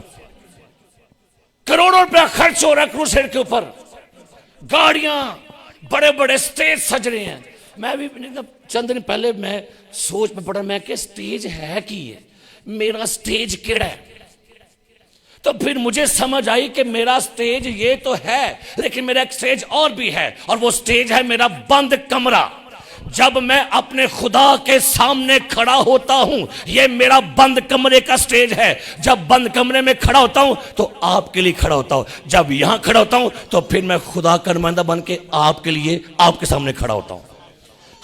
S1: करोड़ों रुपया खर्च हो रहा है क्रूसेड के ऊपर, गाड़ियां, बड़े बड़े स्टेज सज रहे हैं। मैं भी चंद दिन पहले मैं सोच में पड़ा, मैं कि स्टेज है कि मेरा स्टेज केड़ा है। तो फिर मुझे समझ आई कि मेरा स्टेज ये तो है लेकिन मेरा एक स्टेज और भी है, और वो स्टेज है मेरा बंद कमरा। जब मैं अपने खुदा के सामने खड़ा होता हूं, ये मेरा बंद कमरे का स्टेज है। जब बंद कमरे में खड़ा होता हूं तो आपके लिए खड़ा होता हूं, जब यहां खड़ा होता हूं तो फिर मैं खुदा का नुमाइंदा बन के आपके लिए आपके सामने खड़ा होता हूं।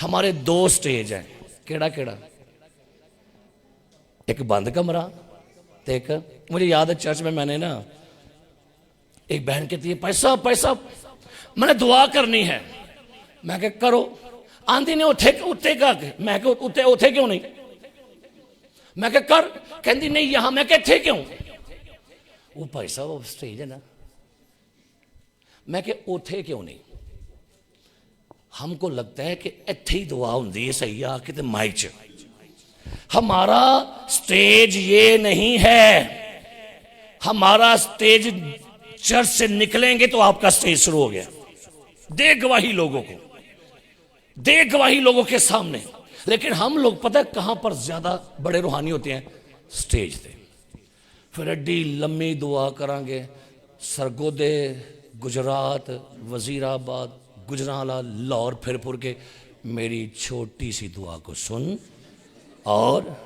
S1: हमारे दो स्टेज हैं, केड़ा केड़ा, एक बंद कमरा तो एक, मुझे याद है चर्च में मैंने ना एक बहन कहती है पैसा पैसा मैंने दुआ करनी है। मैं कह करो, आंधी ने उठे उत्ते का, मैं कह उत्ते उठे क्यों नहीं, मैं कह कर, कहती नहीं यहां, मैं कह थे क्यों, वो भाई साहब वो स्टेज है ना, मैं कह उठे क्यों नहीं। हमको लगता है कि इत्थे ही दुआ होंदी है सही आके ते माइक च। हमारा स्टेज ये नहीं है, हमारा स्टेज चर्च से निकलेंगे तो आपका स्टेज शुरू हो गया। दे गवाही लोगों को, दे गवाही लोगों के सामने। लेकिन हम लोग पता है कहां पर ज्यादा बड़े रूहानी होते हैं, स्टेज पे। फिर एडी लम्मी दुआ करांगे, सरगोदे, गुजरात, वजीराबाद, गुजराला, लाहौर, फिरपुर के, मेरी छोटी सी दुआ को सुन और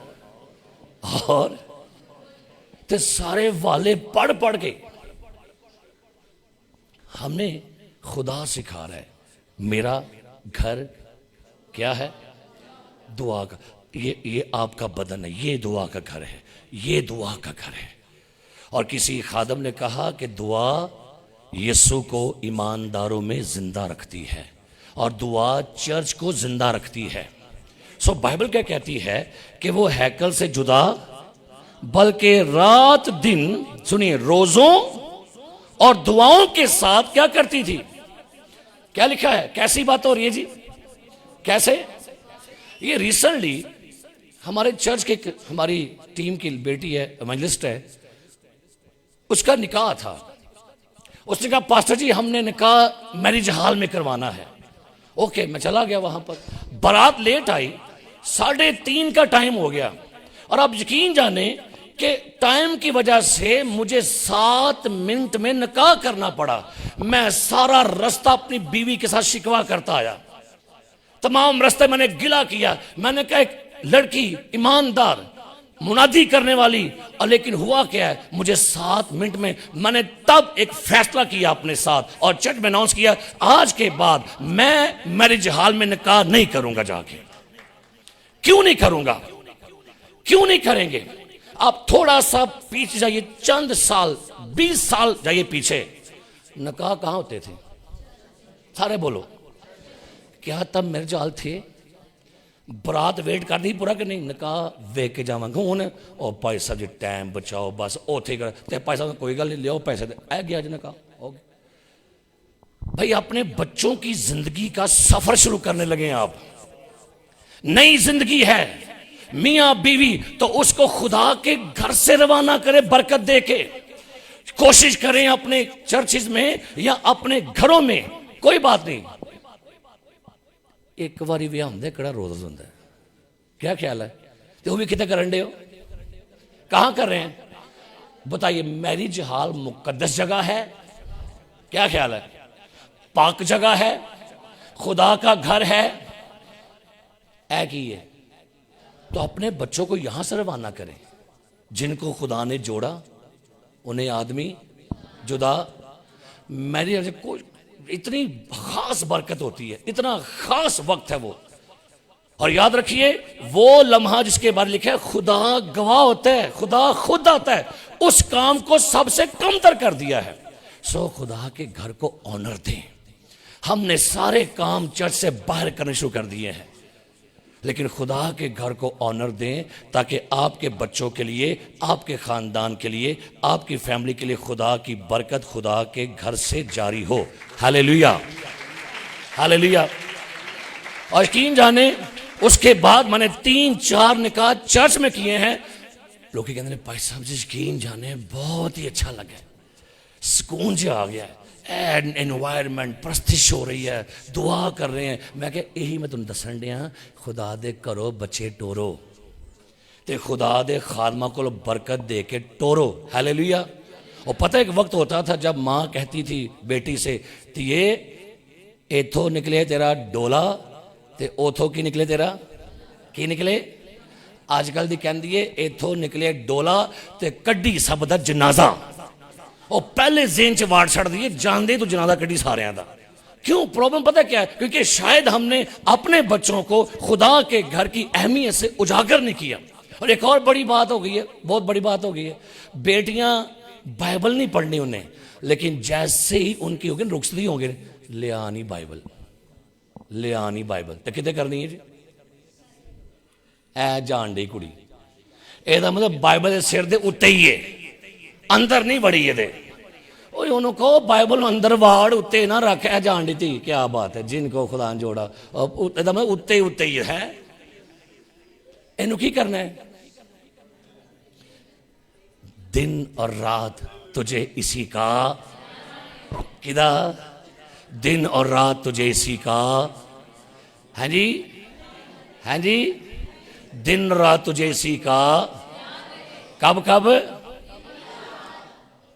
S1: तो सारे वाले पढ़ पढ़ के हमने खुदा सिखा रहा है। मेरा घर क्या है, दुआ का, ये आपका बदन है, ये दुआ का घर है, ये दुआ का घर है। और किसी खादम ने कहा कि दुआ यीशु को ईमानदारों में जिंदा रखती है और दुआ चर्च को जिंदा रखती है। सो बाइबल क्या कहती है कि वो हैकल से जुदा बल्कि रात दिन, सुनिए, रोजों और दुआओं के साथ क्या करती थी। क्या लिखा है, कैसी बात हो रही है जी, कैसे ये रिसेंटली हमारे चर्च के हमारी टीम की बेटी है, इवेंजलिस्ट है, उसका निकाह था। उसने कहा पास्टर जी हमने निकाह मैरिज हॉल में करवाना है। ओके, मैं चला गया वहां पर। बारात लेट आई, 3:30 का टाइम हो गया, और आप यकीन जाने कि टाइम की वजह से मुझे 7 मिनट में निकाह करना पड़ा। मैं सारा रास्ता अपनी बीवी के साथ शिकवा करता आया, तमाम रास्ते मैंने गिला किया। मैंने कहा एक लड़की ईमानदार मुनादी करने वाली, और लेकिन हुआ क्या है, मुझे 7 मिनट में मैंने तब एक फैसला किया अपने साथ और चर्च में अनाउंस किया, आज के बाद मैं मैरिज हॉल में निकाह नहीं करूंगा जाके। क्यों नहीं करूंगा? क्यों नहीं करेंगे? आप थोड़ा सा पीछे जाइए, चंद साल 20 साल जाइए पीछे, निकाह कहां होते थे? सारे बोलो, क्या तब मैरिज हॉल थे? बरात वेट कर दी पूरा कि नहीं, निकाह वेख के जावांगे हुण। ओ भाई साहब जी टाइम बचाओ, बस ओथे कर ते भाई साहब कोई गल नहीं, लियो पैसे दे आ गया जी निकाह हो गया। भाई अपने बच्चों की जिंदगी का सफर शुरू करने लगे हैं आप, नई जिंदगी है, मियां बीवी, तो उसको खुदा के घर से रवाना करें बरकत दे के। कोशिश करें अपने चर्चिज में या अपने घरों में, कोई बात नहीं, एक बारी विआह होंगे कड़ा रोज होंगे। क्या ख्याल है? तो वो भी कितने करन डे हो, कहां कर रहे हैं बताइए? मैरिज हॉल मुकद्दस जगह है, क्या ख्याल है? पाक जगह है, खुदा का घर है, ऐ की है। तो अपने बच्चों को यहां से रवाना करें। जिनको खुदा ने जोड़ा उन्हें आदमी जुदा। मैरिज को इतनी खास बरकत होती है, इतना खास वक्त है वो। और याद रखिए वो लम्हा जिसके बारे में लिखा है, खुदा गवाह होता है, खुदा खुद आता है, उस काम को सबसे कमतर कर दिया है। सो खुदा के घर को ऑनर दें। हमने सारे काम चर्च से बाहर करने शुरू कर दिए हैं, लेकिन खुदा के घर को ऑनर दें ताकि आपके बच्चों के लिए, आपके खानदान के लिए, आपकी फैमिली के लिए खुदा की बरकत खुदा के घर से जारी हो। Hallelujah, hallelujah. और यकीन जाने उसके बाद मैंने 3-4 निकाह चर्च में किए हैं। लोग कहते हैं भाई साहब जी यकीन जाने बहुत ही अच्छा लगा, सुकून जो आ गया है, एनवायरमेंट प्रस्तिश हो रही है, दुआ कर रहे हैं। मैं क्या यही मैं तुम दसन दिया, खुदा दे करो बच्चे टोरो, ते खुदा दे खादमा को बरकत दे के टोरो। हालेलुया। और पता एक वक्त होता था जब माँ कहती थी बेटी से, ये एथो निकले तेरा डोला, ते ओथो की निकले तेरा की निकले। आजकल दी कहती है एथो निकले डोला ते कड्डी सब दा जनाजा। और पहले जेन च वाड़ छड़ दिए, जानते तो जनाजा कड्डी सारियां दा। क्यों? प्रॉब्लम पता क्या है? क्योंकि शायद हमने अपने बच्चों को खुदा के घर की अहमियत से उजागर नहीं किया। और एक और बड़ी बात हो गई है, बहुत बड़ी बात हो गई है, बेटियां बाइबल नहीं पढ़नी उन्हें, लेकिन जैसे ही उनकी होगी रुखसती होंगे, ले आनी बाइबल, ले आनी बाइबल, तो कितने करनी है जी? ऐ जान डी कुड़ी, एदा मतलब बाइबल के सिर दे उत्ते ही है, अंदर नहीं बड़ी ये। उन्होंने कहो बाइबल अंदर वाड़ उत्ते ना रख, है जान दी थी। क्या बात है, जिनको खुदा ने जोड़ा मतलब उत्ते ही है। इनू की करना है? दिन और रात तुझे इसी का, किदा दिन और रात तुझे इसी का, हैं जी, हैं जी, दिन रात तुझे इसी का। कब कब?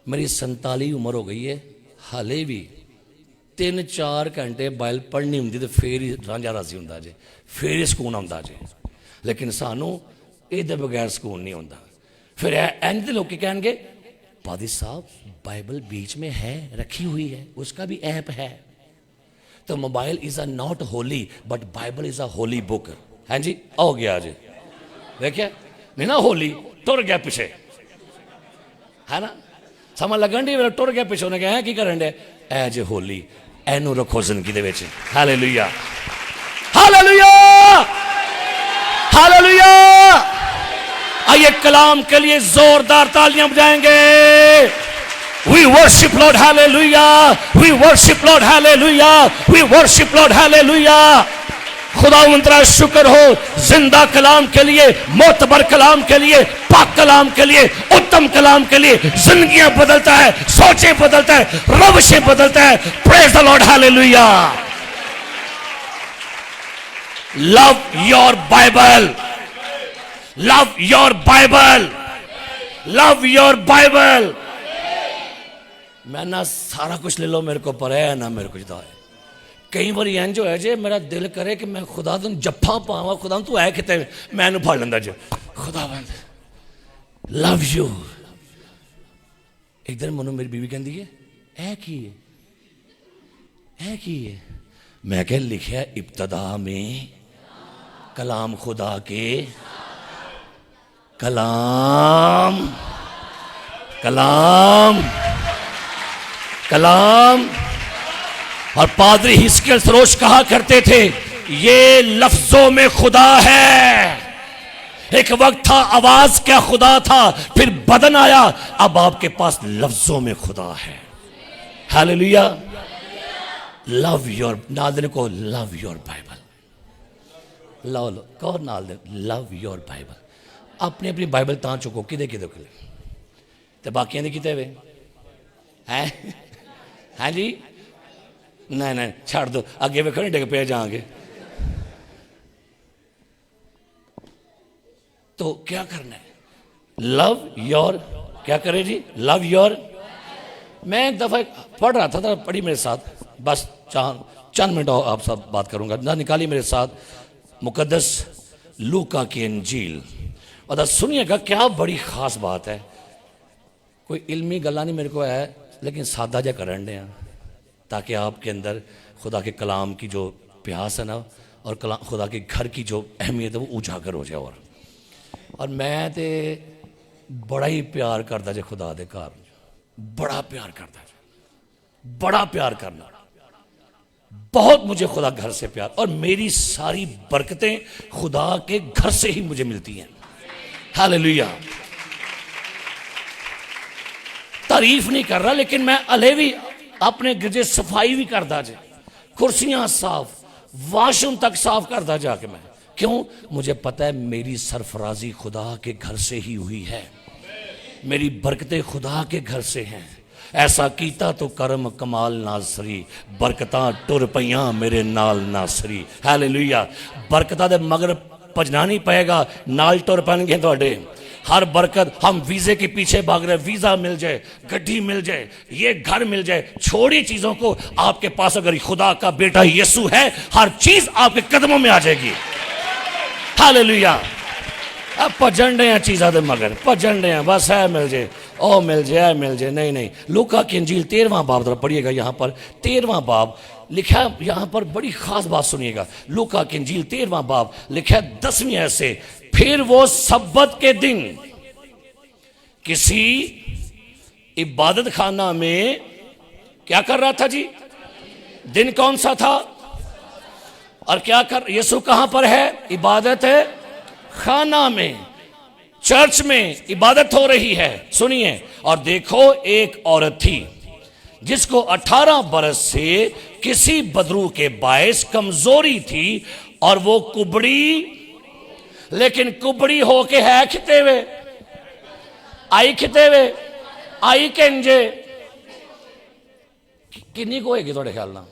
S1: मेरी 47 उम्र हो गई है, हाले भी 3-4 घंटे बाइबल पढ़नी होंगी तो फिर ही रांझा राजी होंदा जे, फिर ही सुकून आंदा जे। लेकिन सानू इहदे बगैर सुकून नहीं होंदा। फिर इंज दे लोग कहेंगे पादी साहब बाइबल बीच में है, रखी हुई है, उसका भी ऐप है। तो mobile is a not Holi but Bible is a Holi book. है जी, हो गया जी, देखिए नहीं ना, होली टुर गया पीछे, है ना, समझ लगन डी टुर गया पिछों ने कहा की करन डे ए जे होली, एनू रखो जिंदगी दे विच। Hallelujah, hallelujah, hallelujah. आइए कलाम के लिए जोरदार तालियां बजाएंगे। We worship Lord, hallelujah. We worship Lord, hallelujah. We worship Lord, hallelujah. खुदावंद तेरा शुक्र हो जिंदा कलाम के लिए, मोतबर कलाम के लिए, पाक कलाम के लिए, उत्तम कलाम के लिए। जिंदगियां बदलता है, सोचें बदलता है, रवशें बदलता है। Praise the Lord, hallelujah. Love your Bible, love your Bible, love your Bible. मैं ना सारा कुछ ले लो मेरे को पर है ना मेरे कुछ दा है। कई बार इंज होया जे मेरा दिल करे कि मैं खुदा तुम जफ्फा पावा, खुदा तू है किते मैं फड़ लेंदा जे खुदावंद लव यू। एक दिन मनु मेरी बीवी कहती है ऐ की है? मैं क्या लिखा इब्तदा में कलाम खुदा के कलाम कलाम कलाम। और पादरी हिस्कियल सरोज कहा करते थे ये लफ्जों में खुदा है। एक वक्त था आवाज क्या खुदा था, फिर बदन आया, अब आपके पास लफ्जों में खुदा है। हालेलुया। लव योर, नाल देने को लव योर बाइबल, लो लो कौन नाल दे लव योर बाइबल। अपनी अपनी बाइबल ता चुको किदे किदे को ते बाकियां दी किते वे हैं? हाँ जी, नहीं नहीं छाड़ दो, अगे वेखो नहीं डिग पे जाएंगे। तो क्या करना है? लव योर, क्या करे जी? Love your. मैं एक दफा पढ़ रहा था, पढ़ी मेरे साथ, बस चंद मिनट आप साथ बात करूंगा ना। निकाली मेरे साथ मुकद्दस लूका की इंजील और सुनिएगा क्या बड़ी खास बात है। कोई इल्मी गल्ला नहीं मेरे को है, लेकिन सादा जा करन दे ताकि आपके अंदर खुदा के कलाम की जो प्यास है ना और खुदा के घर की जो अहमियत है वो उजागर हो जाए। और मैं तो बड़ा ही प्यार करता जे खुदा दे घर, बड़ा प्यार करता जे, बड़ा प्यार करना, बहुत मुझे खुदा घर से प्यार। और मेरी सारी बरकतें खुदा के घर से ही मुझे मिलती हैं। हालेलुया। तारीफ नहीं कर रहा, लेकिन मैं अले भी अपने गिरजे सफाई भी करता जे, कुर्सियां साफ, वाशरूम तक साफ करता जाके मैं। क्यों? मुझे पता है मेरी सरफराजी खुदा के घर से ही हुई है, मेरी बरकतें खुदा के घर से हैं। ऐसा कीता तो करम कमाल नासरी, बरकतां टुर पईयां मेरे नाल नासरी। हालेलुया। बरकतां दे मगर भजना नहीं पएगा, नाल टुर पैणगे तुहाडे। हर बरकत, हम वीजे के पीछे भाग रहे, वीजा मिल जाए, गड्डी मिल जाए, ये घर मिल जाए, छोड़ी चीजों को। आपके पास अगर खुदा का बेटा यीशु है, हर चीज आपके कदमों में आ जाएगी। हालेलुया। अब भजन रहे हैं चीज़ा दे मगर, भजन रहे हैं बस है मिल जाए, ओ मिल जाए, मिल जाए। नहीं नहीं, लूका की इंजील 13वां बाब जरा पढ़िएगा। यहाँ पर 13वां बाब लिखा है, यहाँ पर बड़ी खास बात सुनिएगा। लूका की इंजील 13वां बाब लिखा है 10वीं ऐसे, फिर वो सब्बत के दिन किसी इबादत खाना में क्या कर रहा था जी? दिन कौन सा था? और क्या कर, यीशु कहां पर है? इबादत है खाना में, चर्च में इबादत हो रही है। सुनिए, और देखो एक औरत थी जिसको 18 बरस से किसी बदरू के बायस कमजोरी थी, और वो कुबड़ी, लेकिन कुबड़ी होके है खिते हुए, आई खिते हुए, आई केंजे किन्नी को होगी थोड़े ख्याल ना?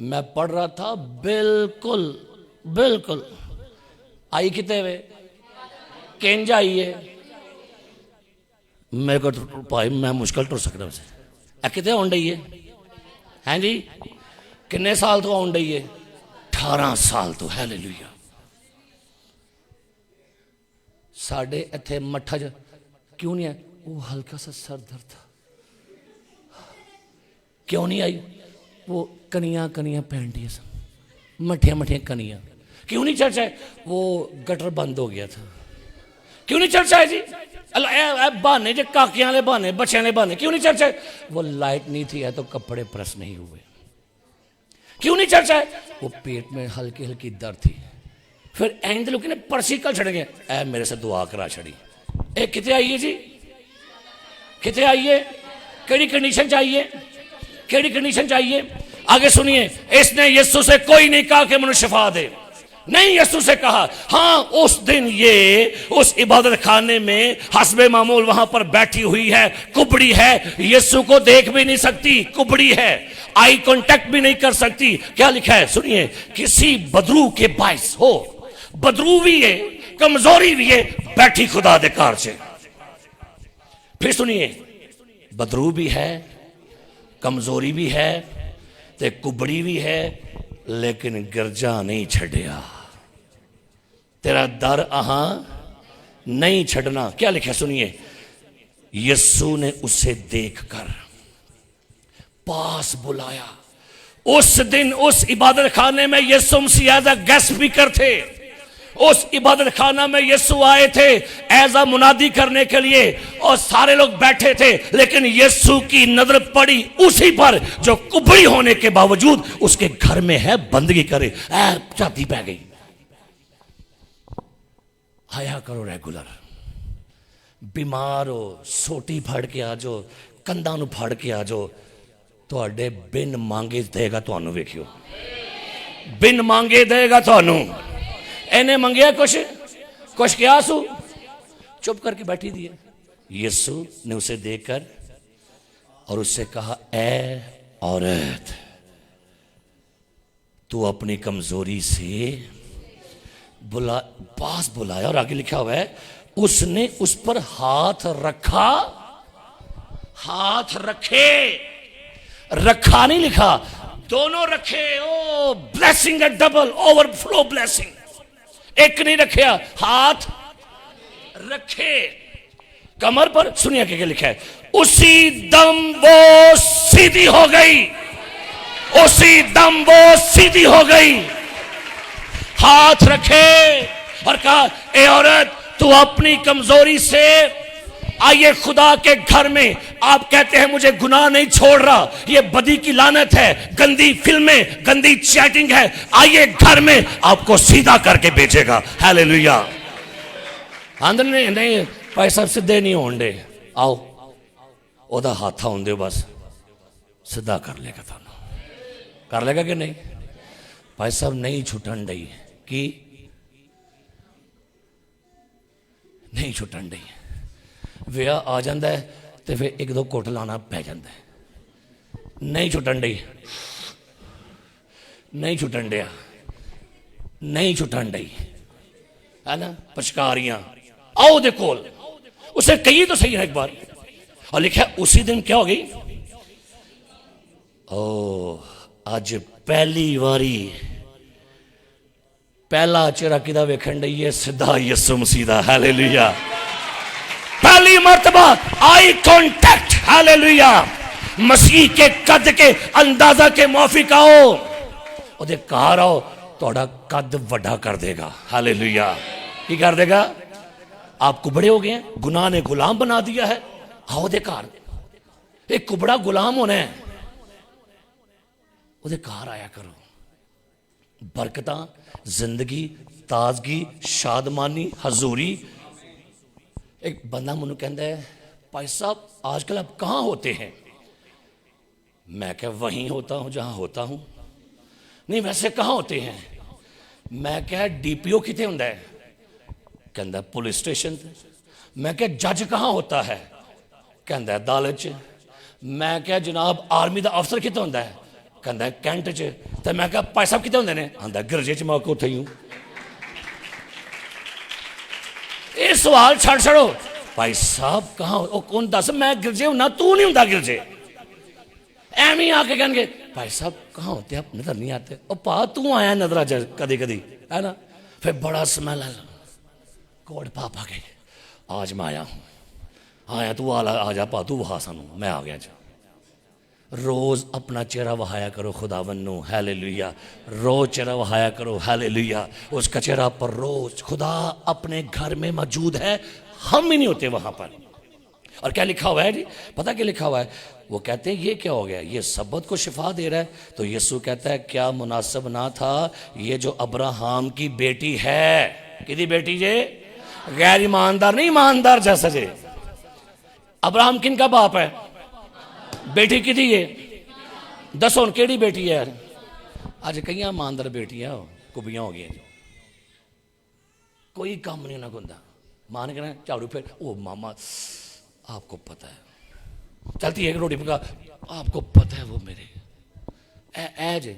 S1: मैं पढ़ रहा था, बिल्कुल बिल्कुल आई किते वे, केंज आई है। मेरे को भाई मैं मुश्किल टुर सकता उसे कितने आउन डई है? हैं जी, किन्ने साल तो आउन डई है? 18 साल तो। हालेलुया। साढ़े इत्थे मठा च क्यों नहीं है? वो हल्का सा सर दर्द था। क्यों नहीं आई? वो कनियां कनियां पहन दी सन, मठियां मठियां कनियां। क्यों नहीं चर्च है? वो गटर बंद हो गया था। क्यों नहीं चर्च है जी? बहाने जो काकियां वाले बहाने, बच्चों वाले बहाने। क्यों नहीं चर्च है? वो लाइट नहीं थी, है तो कपड़े प्रेस नहीं हुए। क्यों नहीं चर्च है? वो पेट में हल्की हल्की दर्द थी। फिर एंड लोग ने परसी कल छड़ गए, ऐ मेरे से दुआ करा छड़ी। ए कितने आइए जी, कितने आइए? केड़ी कंडीशन चाहिए? केड़ी कंडीशन चाहिए? आगे सुनिए, इसने यीशु से कोई नहीं कहा कि मुझे शिफा दे। नहीं, यीशु से कहा हाँ उस दिन ये उस इबादत खाने में हस्बे मामूल वहां पर बैठी हुई है, कुबड़ी है, यीशु को देख भी नहीं सकती, कुबड़ी है, आई कांटेक्ट भी नहीं कर सकती। क्या लिखा है सुनिए, किसी बदरू के बाइस हो, बदरू भी है, कमजोरी भी है, बैठी खुदा अधिकार से। फिर सुनिए, बदरू भी है, कमजोरी भी है, ते कुबड़ी भी है, लेकिन गिरजा नहीं छड़िया, तेरा दर अहां नहीं छड़ना। क्या लिखा सुनिए, यीशु ने उसे देखकर पास बुलाया। उस दिन उस इबादत खाने में यीशु मसीह एज अ गेस्ट स्पीकर थे। उस इबादत खाना में यीशु आए थे एज अ मुनादी करने के लिए, और सारे लोग बैठे थे, लेकिन यीशु की नजर पड़ी उसी पर जो कुबड़ी होने के बावजूद उसके घर में है, बंदगी करे। छाती पै गई। आया करो रेगुलर, बीमार हो सोटी फाड़ के आ जाओ, कंधा नूं फाड़ के आ जाओ, तुहाडे बिन मांगे देगा तुहानू। वेखियो, बिन मांगे देगा तुहानू। इन्हें मंगया कुछ क्या सू, चुप करके बैठी दिए। यीशु ने उसे देखकर और उससे कहा, ऐ औरत, तू अपनी कमजोरी से पास बुलाया। और आगे लिखा हुआ है, उसने उस पर हाथ रखा। हाथ रखे, रखा नहीं लिखा, दोनों रखे। ओ ब्लेसिंग है, डबल ओवरफ्लो ब्लेसिंग। एक नहीं रखा, हाथ रखे कमर पर। सुनिए क्या लिखा है, उसी दम वो सीधी हो गई। उसी दम वो सीधी हो गई। हाथ रखे और कहा, ए औरत, तू अपनी कमजोरी से आइए खुदा के घर में। आप कहते हैं मुझे गुनाह नहीं छोड़ रहा, ये बदी की लानत है, गंदी फिल्में, गंदी चैटिंग है, आइए घर में, आपको सीधा करके भेजेगा। हालेलुया। आंदर नहीं भाई साहब सीधे नहीं होंगे, आओ ओदा हाथा होंगे बस सीधा कर लेगा, थानू कर लेगा कि नहीं। भाई साहब नहीं छुटन डई कि नहीं छुटन डई, विआह आ जाता है तो फिर एक दो घुट लाना पै जाता है। नहीं छुटन डई, नहीं छुटन डिया, नहीं छुटन डई, है ना। पचकारियां आओ दे कोल, उसे कही तो सही है एक बार। और लिखा उसी दिन क्या हो गई, ओ आज पहली बारी पहला चेहरा किदा वेखन डई है, सीधा यीशु मसीह दा। हालेलुया। पहली मर्तबा आई कांटेक्ट। हालेलुया। मसीह के कद के अंदाजा के मुआफिक आओ, ओदे घर आओ, तोड़ा कद वड्डा कर देगा। हालेलुया। की कर देगा, आप कुबड़े हो गए, गुनाह ने गुलाम बना दिया है, आओ दे घर। एक कुबड़ा गुलाम होना है, ओदे घर आया करो। बरकतां, जिंदगी, ताजगी, शादमानी, हजूरी। एक बंदा मुझे कहता है, भाई साहब आजकल आप कहाँ होते हैं? मैं क्या वहीं होता हूँ जहाँ होता हूँ। नहीं वैसे कहाँ होते हैं? मैं क्या डीपीओ कितने होता है? कहता पुलिस स्टेशन। मैं क्या जज कहाँ होता है? कहता अदालत च। मैं क्या जनाब आर्मी का अफसर कितने होता है? कहता कैंट च। तो मैं क्या भाई साहब कितने होंगे ने? आंदा गिरजे च, मैं उत्थे ही हूँ। ये सवाल छड़ छड़ो, भाई साहब कहाँ हो? कौन दस, मैं गिरजे हूं ना, तू नहीं होंदा गिरजे। एम ही आके कहेंगे भाई साहब कहाँ होते आप, नजर नहीं आते। ओ पा तू आया नजर आज कदी कदी, है ना। फिर बड़ा स्मेल है, कोड पापा के आज मैं आया हूँ। आया तू आ जा पा, तू वहा सानू, मैं आ गया। रोज अपना चेहरा वहाया करो खुदावन नू। हालेलुया। रोज चेहरा वहाया करो। हालेलुया। उसका चेहरा पर रोज खुदा अपने घर में मौजूद है, हम ही नहीं होते वहां पर। और क्या लिखा हुआ है जी, पता क्या लिखा हुआ है? वो कहते हैं ये क्या हो गया, ये सबत को शिफा दे रहा है। तो यीशु कहता है क्या मुनासिब ना था, ये जो अब्राहम की बेटी है, किदी बेटी जे, गैर ईमानदार नहीं ईमानदार जैसा जे। अब्राहम किन का बाप है? बेटी किदी है? दसो केड़ी बेटी है? अज कई ईमानदार बेटियां कुबियां हो गई। कोई काम नहीं उन्हें होंगे। मां ने कहना झाड़ू फिर, ओ मामा आपको पता है, चलती है रोटी पका, आपको पता है वो मेरे ऐ जे।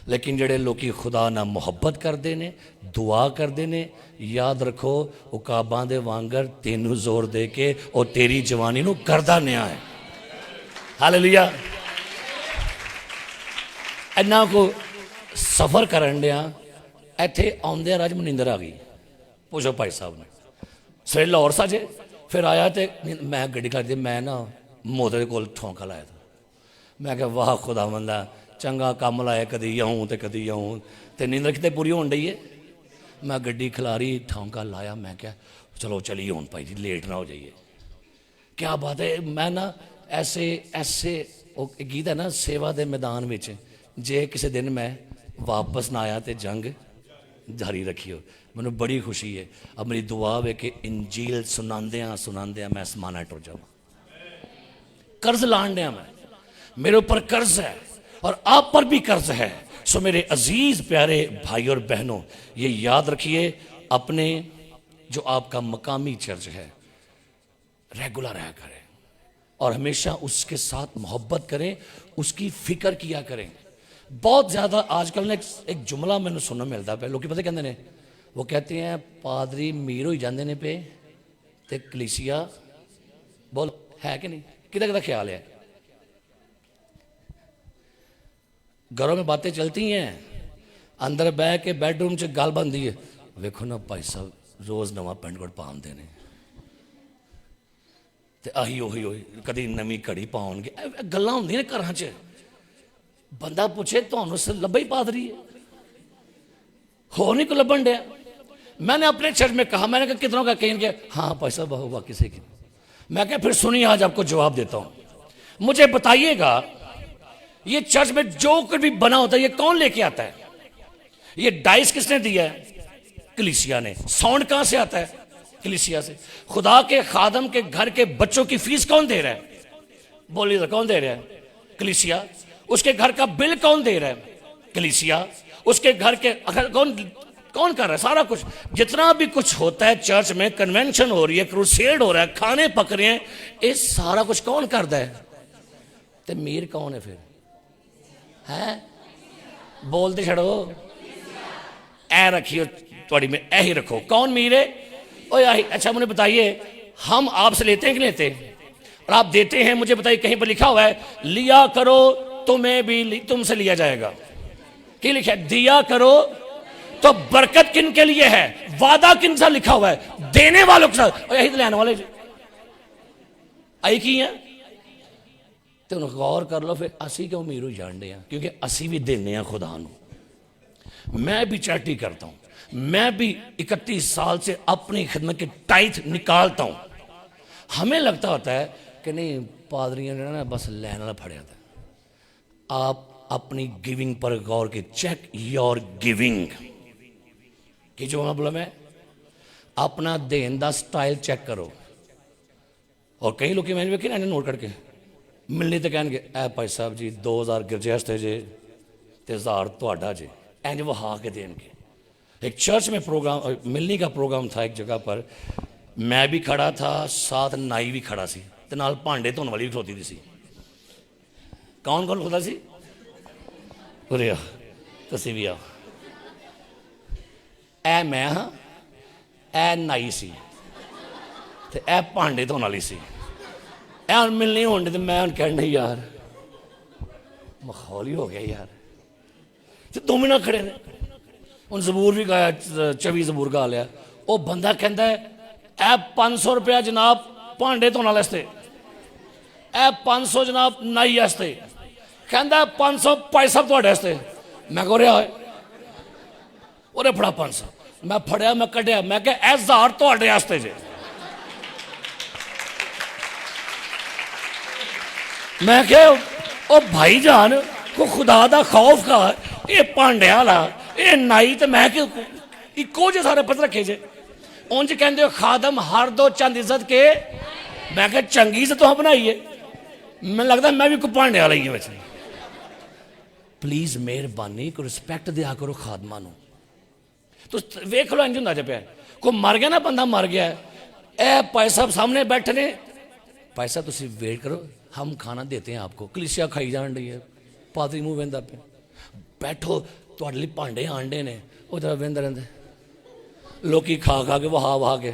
S1: लेकिन जेडे लोग खुदा ना मुहब्बत करते ने, दुआ करते ने, याद रखो उकाबां दे वांगर तेनू जोर दे के और तेरी जवानी नू करदा न्या है। हालेलुया। इन्ना को सफर करन दिया, इत्थे आउंदे राज मनिंदर आ गई। पूछो भाई साहब ने सवेरे लाहौर साजे, फिर आया तो मैं गड्डी कर दी, मैं ना मोदे कोल ठोंका लाया था। मैं क्या वाह खुदा बंदा चंगा काम लाया, कदी आऊँ तो कदी आऊँ, तो नींदर कितने पूरी होने डई है। मैं गड्डी खिलारी, ठोंका लाया, मैं क्या चलो चलिए हूँ भाई जी, लेट ना हो जाइए। क्या बात है। मैं ना ऐसे ऐसे एक गीत है ना, सेवा के मैदान में जे किसी दिन मैं वापस ना आया तो जंग जारी रखियो। मैनू बड़ी खुशी है। अब मेरी दुआ है कि इंजील सुनांदियां सुनांदियां मैं आसमाना टुर जाऊँ। कर्ज लान दिया मैं, मेरे ऊपर कर्ज है और आप पर भी कर्ज है। सो मेरे अजीज प्यारे भाई और बहनों, ये याद रखिए, अपने जो आपका मकामी चर्च है रेगुलर रहा करें और हमेशा उसके साथ मोहब्बत करें, उसकी फिक्र किया करें। बहुत ज़्यादा आजकल ना एक जुमला मैंने सुनना मिलता है, लोग पता कहते हैं, वो कहते हैं पादरी मीर हो जाते हैं पे ते कलीसिया बोल है कि नहीं। किदा ख्याल है, घरों में बातें चलती हैं, अंदर बह के बेडरूम च गल बनती है। वेखो ना भाई साहब रोज़ नवा पेंट कोट पाते हैं, तो अही उही उही कभी नवी घड़ी पाउणगे, गल्लां होंदियां ने घरां च। बंदा पूछे तुहानू लब्भा ही पादरी है, हो नहीं को लब्भन दिया। मैंने अपने चर्च में कहा, मैंने कहा कितनों का, कहीं के हाँ भाई साहब हुआ किसी की। मैं क्या फिर सुनिए, आज आपको जवाब देता हूँ। मुझे बताइएगा ये चर्च में जो कुछ भी बना होता है ये कौन लेके आता है? ये डाइस किसने दिया है? कलीसिया ने। साउंड कहां से आता है? कलीसिया से। खुदा के खादम के घर के बच्चों की फीस कौन दे रहा है? बोलिए कौन दे रहा है? कलीसिया। उसके घर का बिल कौन दे रहा है? कलीसिया। उसके घर के कौन कर रहा है? सारा कुछ, जितना भी कुछ होता है चर्च में, कन्वेंशन हो रही है, क्रूसेड हो रहा है, खाने पक रहे हैं, ये सारा कुछ कौन करता है? तो मीर कौन है फिर? है बोलते छड़ो, ऐ रखियो थोड़ी में, ऐ ही रखो। कौन मीर है? ओ अच्छा मुझे बताइए, हम आपसे लेते हैं कि लेते? और आप देते हैं, मुझे बताइए कहीं पर लिखा हुआ है लिया करो तुम्हें भी तुमसे लिया जाएगा? क्या लिखा है? दिया करो। तो बरकत किन के लिए है? वादा किन सा लिखा हुआ है? देने वालों के साथ। यही तो लेने वाले आई की है। तो गौर कर लो फिर असी क्यों अमीर हो जान हैं? क्योंकि असी भी देने हैं खुदा नू। मैं भी चैरिटी करता हूं, मैं भी 31 साल से अपनी खिदमत के टाइथ निकालता हूं। हमें लगता होता है कि नहीं पादरियों ने ना बस लैन वाला फड़िया था। आप अपनी गिविंग पर गौर के, चेक योर गिविंग की जो मतलब है, अपना देन का स्टाइल चेक करो। और कई लोग मैंने वेखे ना नोट करके मिलनी तो कह ऐ भाई साहब जी 2000 गिरजे हस्ते जे ते 1000 तुहाडा जे, इंज वहा के देंगे। एक चर्च में प्रोग्राम, मिलनी का प्रोग्राम था एक जगह पर, मैं भी खड़ा था, साथ नाई भी खड़ा सी, ते नाल भांडे धोने वाली भी खलोती दी सी। कौन कौन खलोता सी? उरे आओ, तुसीं भी आओ। ऐ मैं हाँ, ऐ नाई सी ते ऐ भांडे धोने वाली सी। ऐ मिलनी होने तो मैं कहना यार माहौल ही हो गया यार, तो 2 मिनट खड़े ने। उन जबूर भी गाया, 24 जबूर गा लिया। वो बंदा कहता है ऐ 500 रुपया जनाब भांडे धोने वाले, ऐ 500 जनाब नाई वास्ते, कहता 500 भाई साहब थोड़े वास्ते। मैं कह रहा उरे फड़ा 500, मैं फड़िया, मैं कढ़िया, मैं क्या 1000 थोड़े वास्ते जे। मैं क्या ओ भाई जान को खुदा दा खौफ का, ये भांडे वाला, ये नाई, तो मैं क्यों इको जे सारे पत रखे जे। उंज कहते हो खादम हर दो चंद इज्जत के। मैं क्या चंगी से तो बनाइए, मैं लगता मैं भी को भांडे वाला ही है वैसे। प्लीज मेहरबानी को रिस्पैक्ट दिया करो खादमा नू। ਤੁਸੀਂ ਵੇਖ ਲਓ ਇੰਜ ਹੁੰਦਾ ਜੇ ਪਿਆ ਕੋਈ ਮਰ ਗਿਆ ਨਾ ਬੰਦਾ ਮਰ ਗਿਆ ਇਹ ਭਾਈ ਸਾਹਿਬ ਸਾਹਮਣੇ बैठे ने भाई साहब तुम वेट करो हम खाना देते हैं आपको कलीसिया खाई जान रही है पादरी मूँह वेंदा पे बैठो तुहाडे लई भांडे आंडे ने वो जरा वेंदे रहिंदे लोग खा खा के वहा वहा के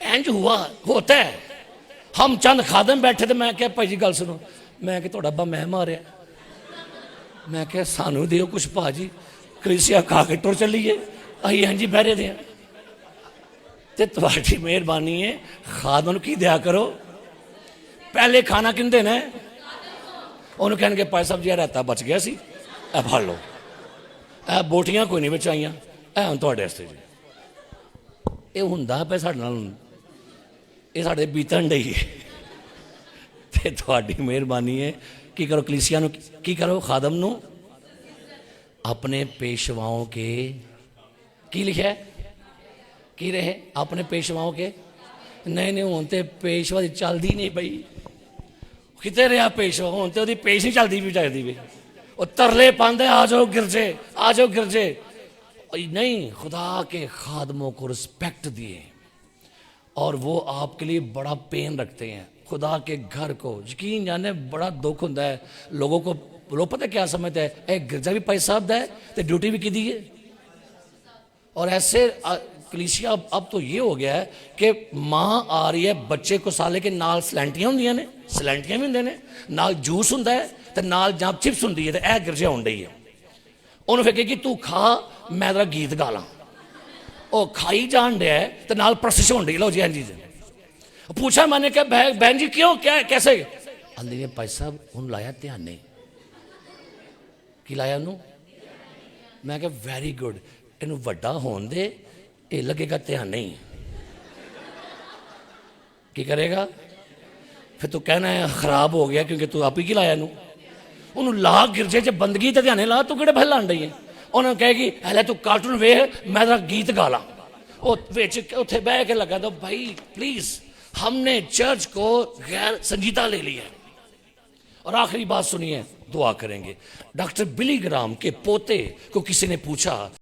S1: इंज हुआ होता है हम चंद खादम बैठे तो मैं क्या भाई जी गल सुनो मैं कि तुहाडा अब्बा मैं मारिया मैं क्या सानू दिओ कुछ भाजी कलीसिया खा के टुर चलीए असीं इंज ही बह रहे हैं ते तुहाडी मेहरबानी है खादम की दिया करो पहले खाना किन देना है उन्होंने कहने भाई साहब जी रायता बच गया सी ए फड़ लो ए बोटियां कोई नहीं बिच आईयां ए हुण तुहाडे वास्ते जी ये हुंदा पे साडे नाल ये साडे बीतण डई है ते तुहाडी मेहरबानी है की करो कलीसिया नूं की करो खादम नूं अपने पेशवाओं के की लिखा है की रहे अपने पेशवाओं के नहीं नहीं हूँ तो पेशवा चलती नहीं पई कितने रहा पेशवा हूँ तो वो पेश नहीं चलती भी चाहिए भी वो तरले पाते आ जाओ गिरजे आ जाओ गिरजे नहीं खुदा के खादमों को रिस्पेक्ट दिए और वो आपके लिए बड़ा पेन रखते हैं खुदा के घर को यकीन जाने बड़ा दुख होता है लोगों को लोग पता क्या समझते हैं गिरजा भी भाई साहब का है तो ड्यूटी भी की है और ऐसे कलीसिया अब तो ये हो गया है कि माँ आ रही है बच्चे को साले के नाल सलैंटियां होंदियां ने सलैंटियां भी होंदे ने नाल जूस हुंदा है ते नाल जां चिप्स हुंदी है ते ए गिरजा होण डई है उन्होंने फिर कि तू खा मैं तेरा गीत गा ला ओ खाई जान डया है ते नाल प्रशिश होण डई लो जी जी पूछा मैंने क्या बहन जी क्यों क्या कैसे आंदी ने भाई साहब हुण लाया ध्यान नहीं की लाया उन्होंने मैं क्या वैरी गुड इनू वड्डा होण दे ये लगेगा ध्यान नहीं की करेगा फिर तू कहना है खराब हो गया क्योंकि तू आप ही की लाया उन्होंने ला गिरजे च बंदगी तो ध्यान ला तू कि लान डई है उन्होंने कहेगी हले तू कार्टून वेख मैं तेरा गीत गा ला उत्थे बह के लगा तो भाई प्लीज हमने चर्च को गैर संजीदा ले लिया और आखिरी बात सुनिए दुआ करेंगे डॉक्टर बिली ग्राम के पोते को किसी ने पूछा